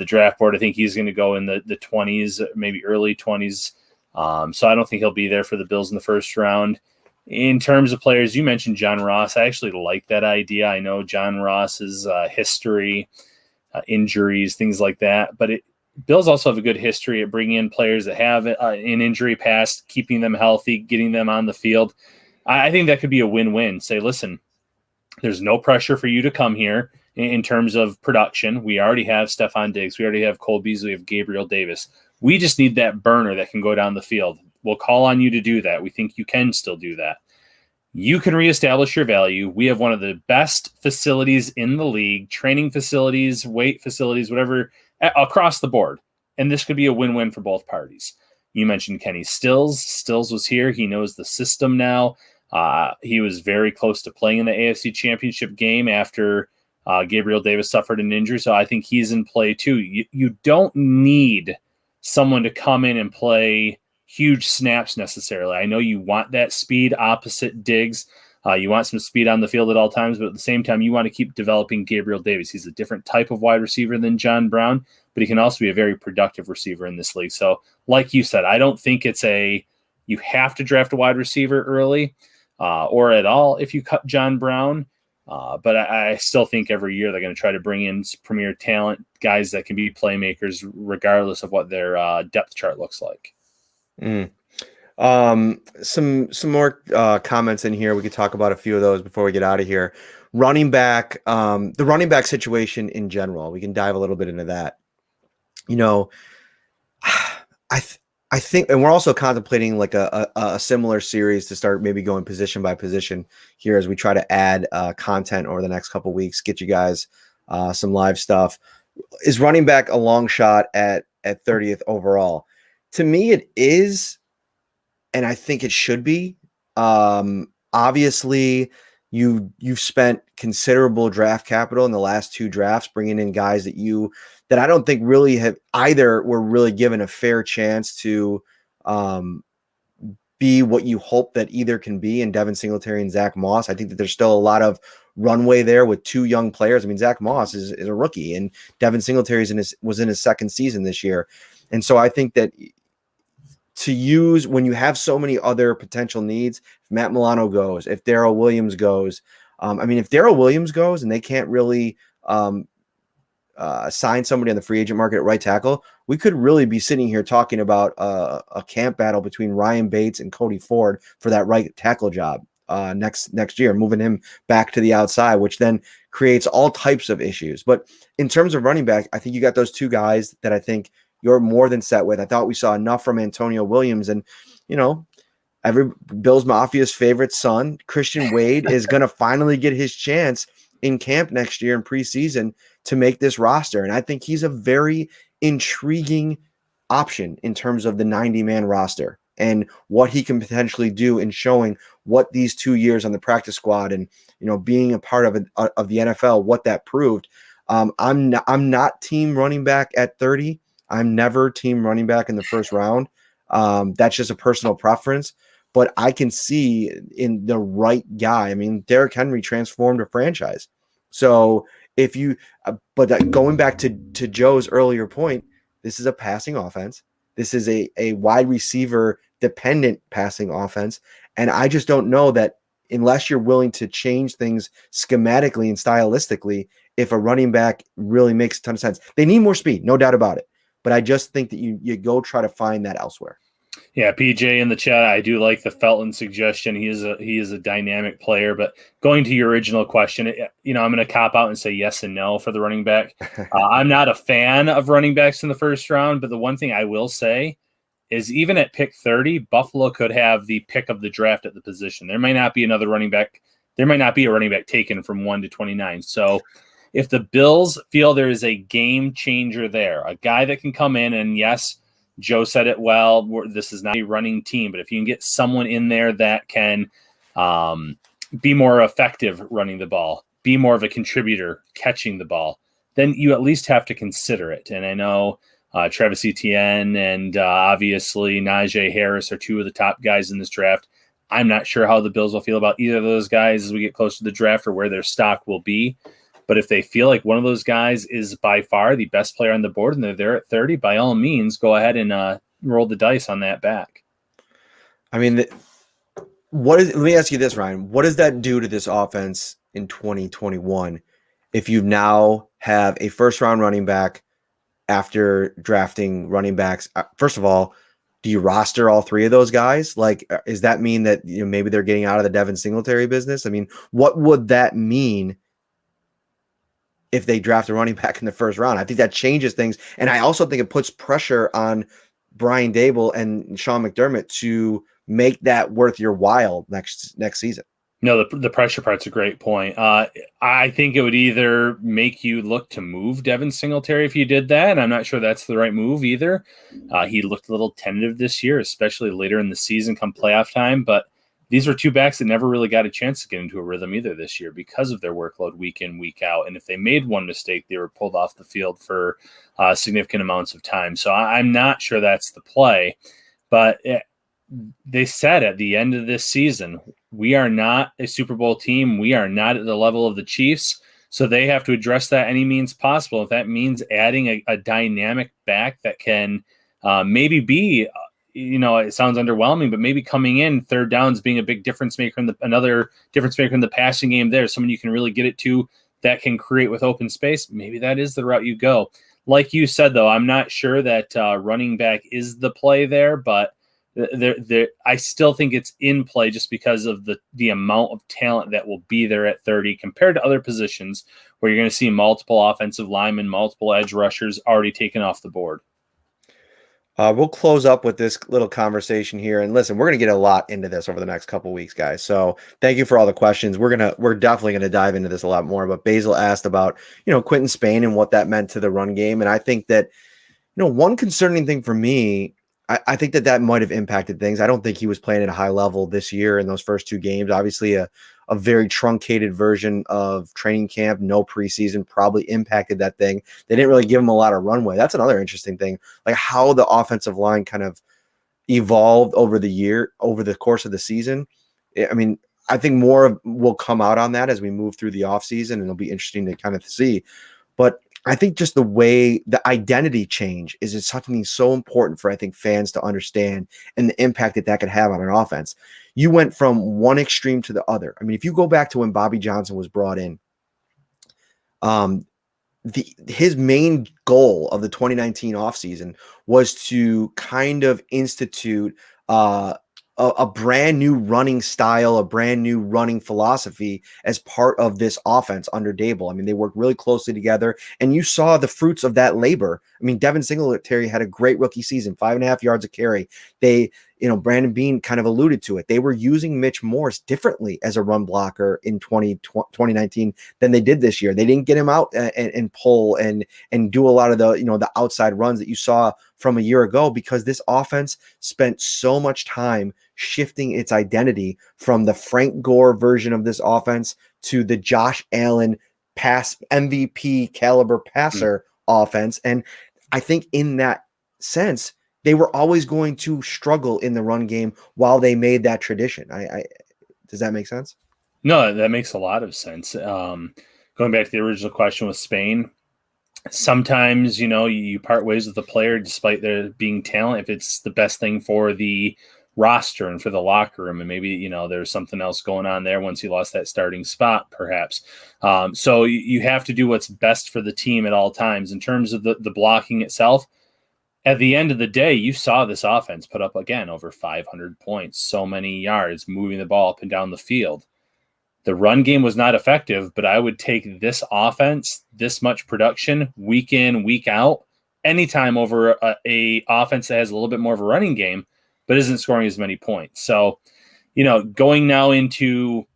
draft board. I think he's going to go in the 20s, maybe early 20s. So I don't think he'll be there for the Bills in the first round. In terms of players, you mentioned John Ross. I actually like that idea. I know John Ross's history, injuries, things like that. But Bills also have a good history at bringing in players that have an injury past, keeping them healthy, getting them on the field. I think that could be a win-win. Say, listen, there's no pressure for you to come here in terms of production. We already have Stephon Diggs. We already have Cole Beasley. We have Gabriel Davis. We just need that burner that can go down the field. We'll call on you to do that. We think you can still do that. You can reestablish your value. We have one of the best facilities in the league, training facilities, weight facilities, whatever, across the board. And this could be a win-win for both parties. You mentioned Kenny Stills. Stills was here. He knows the system now. He was very close to playing in the AFC Championship game after Gabriel Davis suffered an injury. So I think he's in play too. You don't need someone to come in and play huge snaps necessarily. I know you want that speed opposite Diggs. You want some speed on the field at all times, but at the same time, you want to keep developing Gabriel Davis. He's a different type of wide receiver than John Brown, but he can also be a very productive receiver in this league. So like you said, I don't think it's you have to draft a wide receiver early or at all if you cut John Brown. But I still think every year they're going to try to bring in premier talent, guys that can be playmakers regardless of what their depth chart looks like. Some more comments in here. We could talk about a few of those before we get out of here. Running back, the running back situation in general. We can dive a little bit into that. I I think, and we're also contemplating like a similar series to start maybe going position by position here as we try to add content over the next couple of weeks, get you guys some live stuff. Is running back a long shot at 30th overall? To me, it is, and I think it should be. Obviously, you've spent considerable draft capital in the last 2 drafts, bringing in guys that I don't think really have either were really given a fair chance to be what you hope that either can be in Devin Singletary and Zach Moss. I think that there's still a lot of runway there with 2 young players. I mean, Zach Moss is a rookie, and Devin Singletary was in his second season this year. And so I think that to use when you have so many other potential needs, if Matt Milano goes, if Darrell Williams goes, if Darrell Williams goes and they can't really sign somebody on the free agent market at right tackle, we could really be sitting here talking about a camp battle between Ryan Bates and Cody Ford for that right tackle job next year, moving him back to the outside, which then creates all types of issues. But in terms of running back, I think you got those 2 guys that I think you're more than set with. I thought we saw enough from Antonio Williams, and every Bills Mafia's favorite son, Christian Wade, is going to finally get his chance in camp next year in preseason to make this roster. And I think he's a very intriguing option in terms of the 90-man roster and what he can potentially do in showing what these 2 years on the practice squad and, being a part of the NFL, what that proved. I'm not team running back at 30. I'm never team running back in the first round. That's just a personal preference, but I can see in the right guy. I mean, Derrick Henry transformed a franchise. So but going back to Joe's earlier point, this is a passing offense. This is a wide receiver dependent passing offense. And I just don't know that unless you're willing to change things schematically and stylistically, if a running back really makes a ton of sense. They need more speed, no doubt about it. But I just think that you go try to find that elsewhere. Yeah, PJ in the chat, I do like the Felton suggestion. He is a dynamic player. But going to your original question, I'm going to cop out and say yes and no for the running back. I'm not a fan of running backs in the first round, but the one thing I will say is even at pick 30, Buffalo could have the pick of the draft at the position. There might not be another running back. There might not be a running back taken from 1 to 29. So if the Bills feel there is a game changer there, a guy that can come in and yes, Joe said it well, this is not a running team, but if you can get someone in there that can be more effective running the ball, be more of a contributor catching the ball, then you at least have to consider it. And I know Travis Etienne and obviously Najee Harris are 2 of the top guys in this draft. I'm not sure how the Bills will feel about either of those guys as we get close to the draft or where their stock will be. But if they feel like one of those guys is by far the best player on the board and they're there at 30, by all means, go ahead and roll the dice on that back. I mean, let me ask you this, Ryan. What does that do to this offense in 2021 if you now have a first-round running back after drafting running backs? First of all, do you roster all 3 of those guys? Like, does that mean that maybe they're getting out of the Devin Singletary business? I mean, what would that mean if they draft a running back in the first round? I think that changes things. And I also think it puts pressure on Brian Dable and Sean McDermott to make that worth your while next season. No, the pressure part's a great point. I think it would either make you look to move Devin Singletary if you did that, and I'm not sure that's the right move either. He looked a little tentative this year, especially later in the season come playoff time, but these were 2 backs that never really got a chance to get into a rhythm either this year because of their workload week in, week out. And if they made one mistake, they were pulled off the field for significant amounts of time. So I'm not sure that's the play. But they said at the end of this season, we are not a Super Bowl team. We are not at the level of the Chiefs. So they have to address that any means possible. If that means adding a dynamic back that can maybe be – it sounds underwhelming, but maybe coming in third downs being a big difference maker another difference maker in the passing game there, someone you can really get it to that can create with open space. Maybe that is the route you go. Like you said, though, I'm not sure that running back is the play there, but I still think it's in play just because of the amount of talent that will be there at 30 compared to other positions where you're going to see multiple offensive linemen, multiple edge rushers already taken off the board. We'll close up with this little conversation here. And listen, we're going to get a lot into this over the next couple of weeks, guys. So thank you for all the questions. We're definitely going to dive into this a lot more. But Basil asked about, Quentin Spain and what that meant to the run game. And I think that, one concerning thing for me, I think that might have impacted things. I don't think he was playing at a high level this year in those first 2 games. Obviously, a very truncated version of training camp, no preseason, probably impacted that thing. They didn't really give him a lot of runway. That's another interesting thing, like how the offensive line kind of evolved over the course of the season. I mean, I think more will come out on that as we move through the offseason, and it'll be interesting to kind of see. But I think just the way the identity change is something so important for, I think, fans to understand, and the impact that could have on an offense. You went from one extreme to the other. I mean, if you go back to when Bobby Johnson was brought in, his main goal of the 2019 offseason was to kind of institute a brand new running style, a brand new running philosophy as part of this offense under Dable. I mean, they worked really closely together, and you saw the fruits of that labor. I mean, Devin Singletary had a great rookie season, 5.5 yards a carry. Brandon Beane kind of alluded to it. They were using Mitch Morse differently as a run blocker in 2019 than they did this year. They didn't get him out and pull and do a lot of the outside runs that you saw from a year ago, because this offense spent so much time shifting its identity from the Frank Gore version of this offense to the Josh Allen pass MVP caliber passer offense. And I think in that sense, they were always going to struggle in the run game while they made that tradition. Does that make sense? No, that makes a lot of sense. Going back to the original question with Spain, sometimes, you part ways with the player despite there being talent, if it's the best thing for the roster and for the locker room. And maybe, there's something else going on there once he lost that starting spot, perhaps. So you have to do what's best for the team at all times. In terms of the blocking itself, at the end of the day, you saw this offense put up, again, over 500 points, so many yards, moving the ball up and down the field. The run game was not effective, but I would take this offense, this much production, week in, week out, anytime over a offense that has a little bit more of a running game, but isn't scoring as many points. So, going now into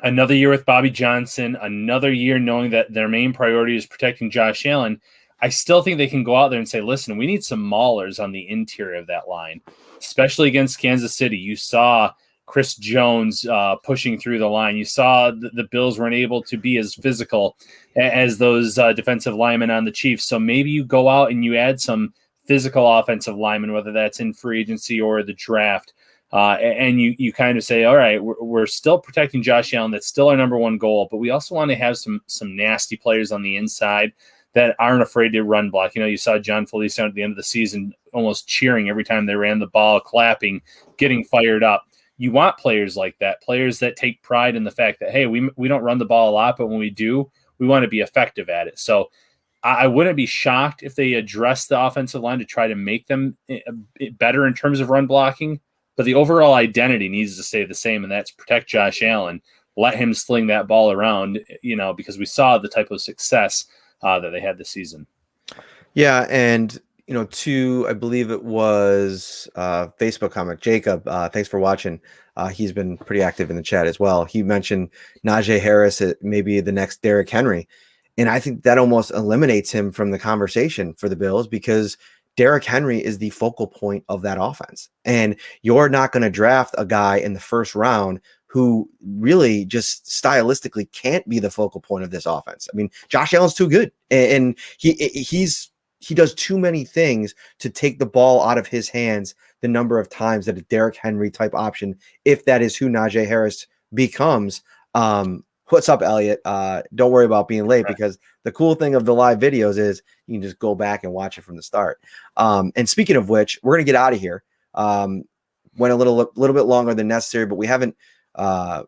another year with Bobby Johnson, another year knowing that their main priority is protecting Josh Allen, I still think they can go out there and say, listen, we need some maulers on the interior of that line, especially against Kansas City. You saw Chris Jones pushing through the line. You saw the Bills weren't able to be as physical as those defensive linemen on the Chiefs. So maybe you go out and you add some physical offensive linemen, whether that's in free agency or the draft, and you kind of say, all right, we're still protecting Josh Allen. That's still our number one goal, but we also want to have some nasty players on the inside that aren't afraid to run block. You saw John Feliciano at the end of the season almost cheering every time they ran the ball, clapping, getting fired up. You want players like that, players that take pride in the fact that, hey, we don't run the ball a lot, but when we do, we want to be effective at it. So I wouldn't be shocked if they address the offensive line to try to make them better in terms of run blocking, but the overall identity needs to stay the same, and that's protect Josh Allen, let him sling that ball around, because we saw the type of success that they had this season. Yeah, and I believe it was Facebook comment, Jacob, thanks for watching. He's been pretty active in the chat as well. He mentioned Najee Harris, maybe the next Derrick Henry. And I think that almost eliminates him from the conversation for the Bills, because Derrick Henry is the focal point of that offense. And you're not going to draft a guy in the first round who really just stylistically can't be the focal point of this offense. I mean, Josh Allen's too good, and he does too many things to take the ball out of his hands the number of times that a Derrick Henry type option, if that is who Najee Harris becomes. What's up, Elliot? Don't worry about being late, because the cool thing of the live videos is you can just go back and watch it from the start. And speaking of which, we're going to get out of here. Went a little bit longer than necessary, but we haven't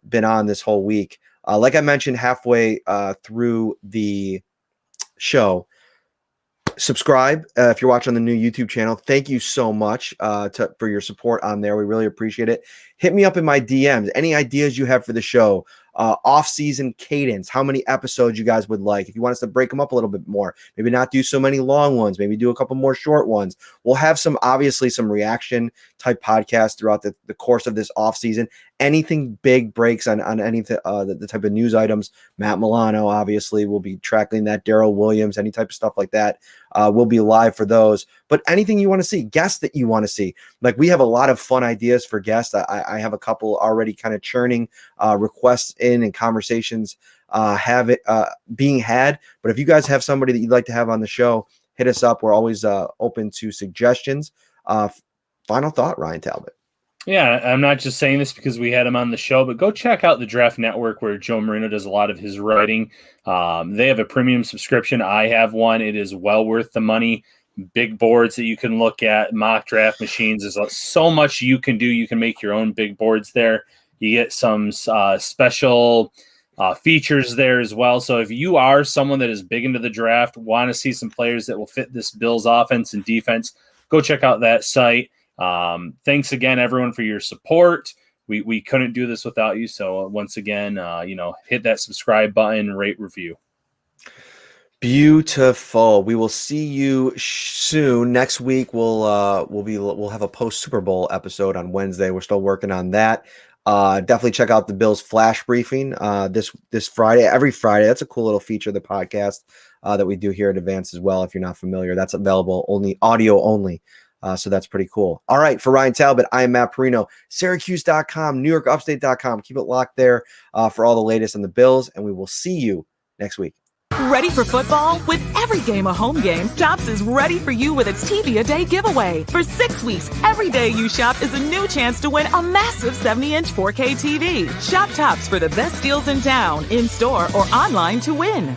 been on this whole week. Like I mentioned halfway through the show, subscribe if you're watching on the new YouTube channel. Thank you so much for your support on there. We really appreciate it. hit me up in my DMs. Any ideas you have for the show? Off-season cadence, how many episodes you guys would like. If you want us to break them up a little bit more, maybe not do so many long ones, maybe do a couple more short ones. We'll have some reaction type podcasts throughout the course of this off-season. Anything big breaks on anything, the type of news items, Matt Milano, obviously, we'll be tracking that. Darrell Williams, any type of stuff like that. We'll be live for those. But anything you want to see, guests that you want to see. Like, we have a lot of fun ideas for guests. I have a couple already kind of churning requests in and conversations being had. But if you guys have somebody that you'd like to have on the show, hit us up. We're always open to suggestions. Final thought, Ryan Talbot. Yeah, I'm not just saying this because we had him on the show, but go check out the Draft Network where Joe Marino does a lot of his writing. They have a premium subscription. I have one. It is well worth the money. Big boards that you can look at, mock draft machines. There's so much you can do. You can make your own big boards there. You get some special features there as well. So if you are someone that is big into the draft, want to see some players that will fit this Bills offense and defense, go check out that site. Thanks again, everyone, for your support. We couldn't do this without you. So once again, hit that subscribe button, rate, review. Beautiful. We will see you soon. Next week we'll have a post Super Bowl episode on Wednesday. We're still working on that. Definitely check out the Bills flash briefing this Friday, every Friday. That's a cool little feature of the podcast that we do here at Advance as well. If you're not familiar, that's available only audio only. So that's pretty cool. All right. For Ryan Talbot, I am Matt Perino, Syracuse.com, NewYorkUpstate.com. Keep it locked there for all the latest on the Bills, and we will see you next week. Ready for football? With every game a home game, Tops is ready for you with its TV a Day giveaway. For 6 weeks, every day you shop is a new chance to win a massive 70-inch 4K TV. Shop Tops for the best deals in town, in-store, or online to win.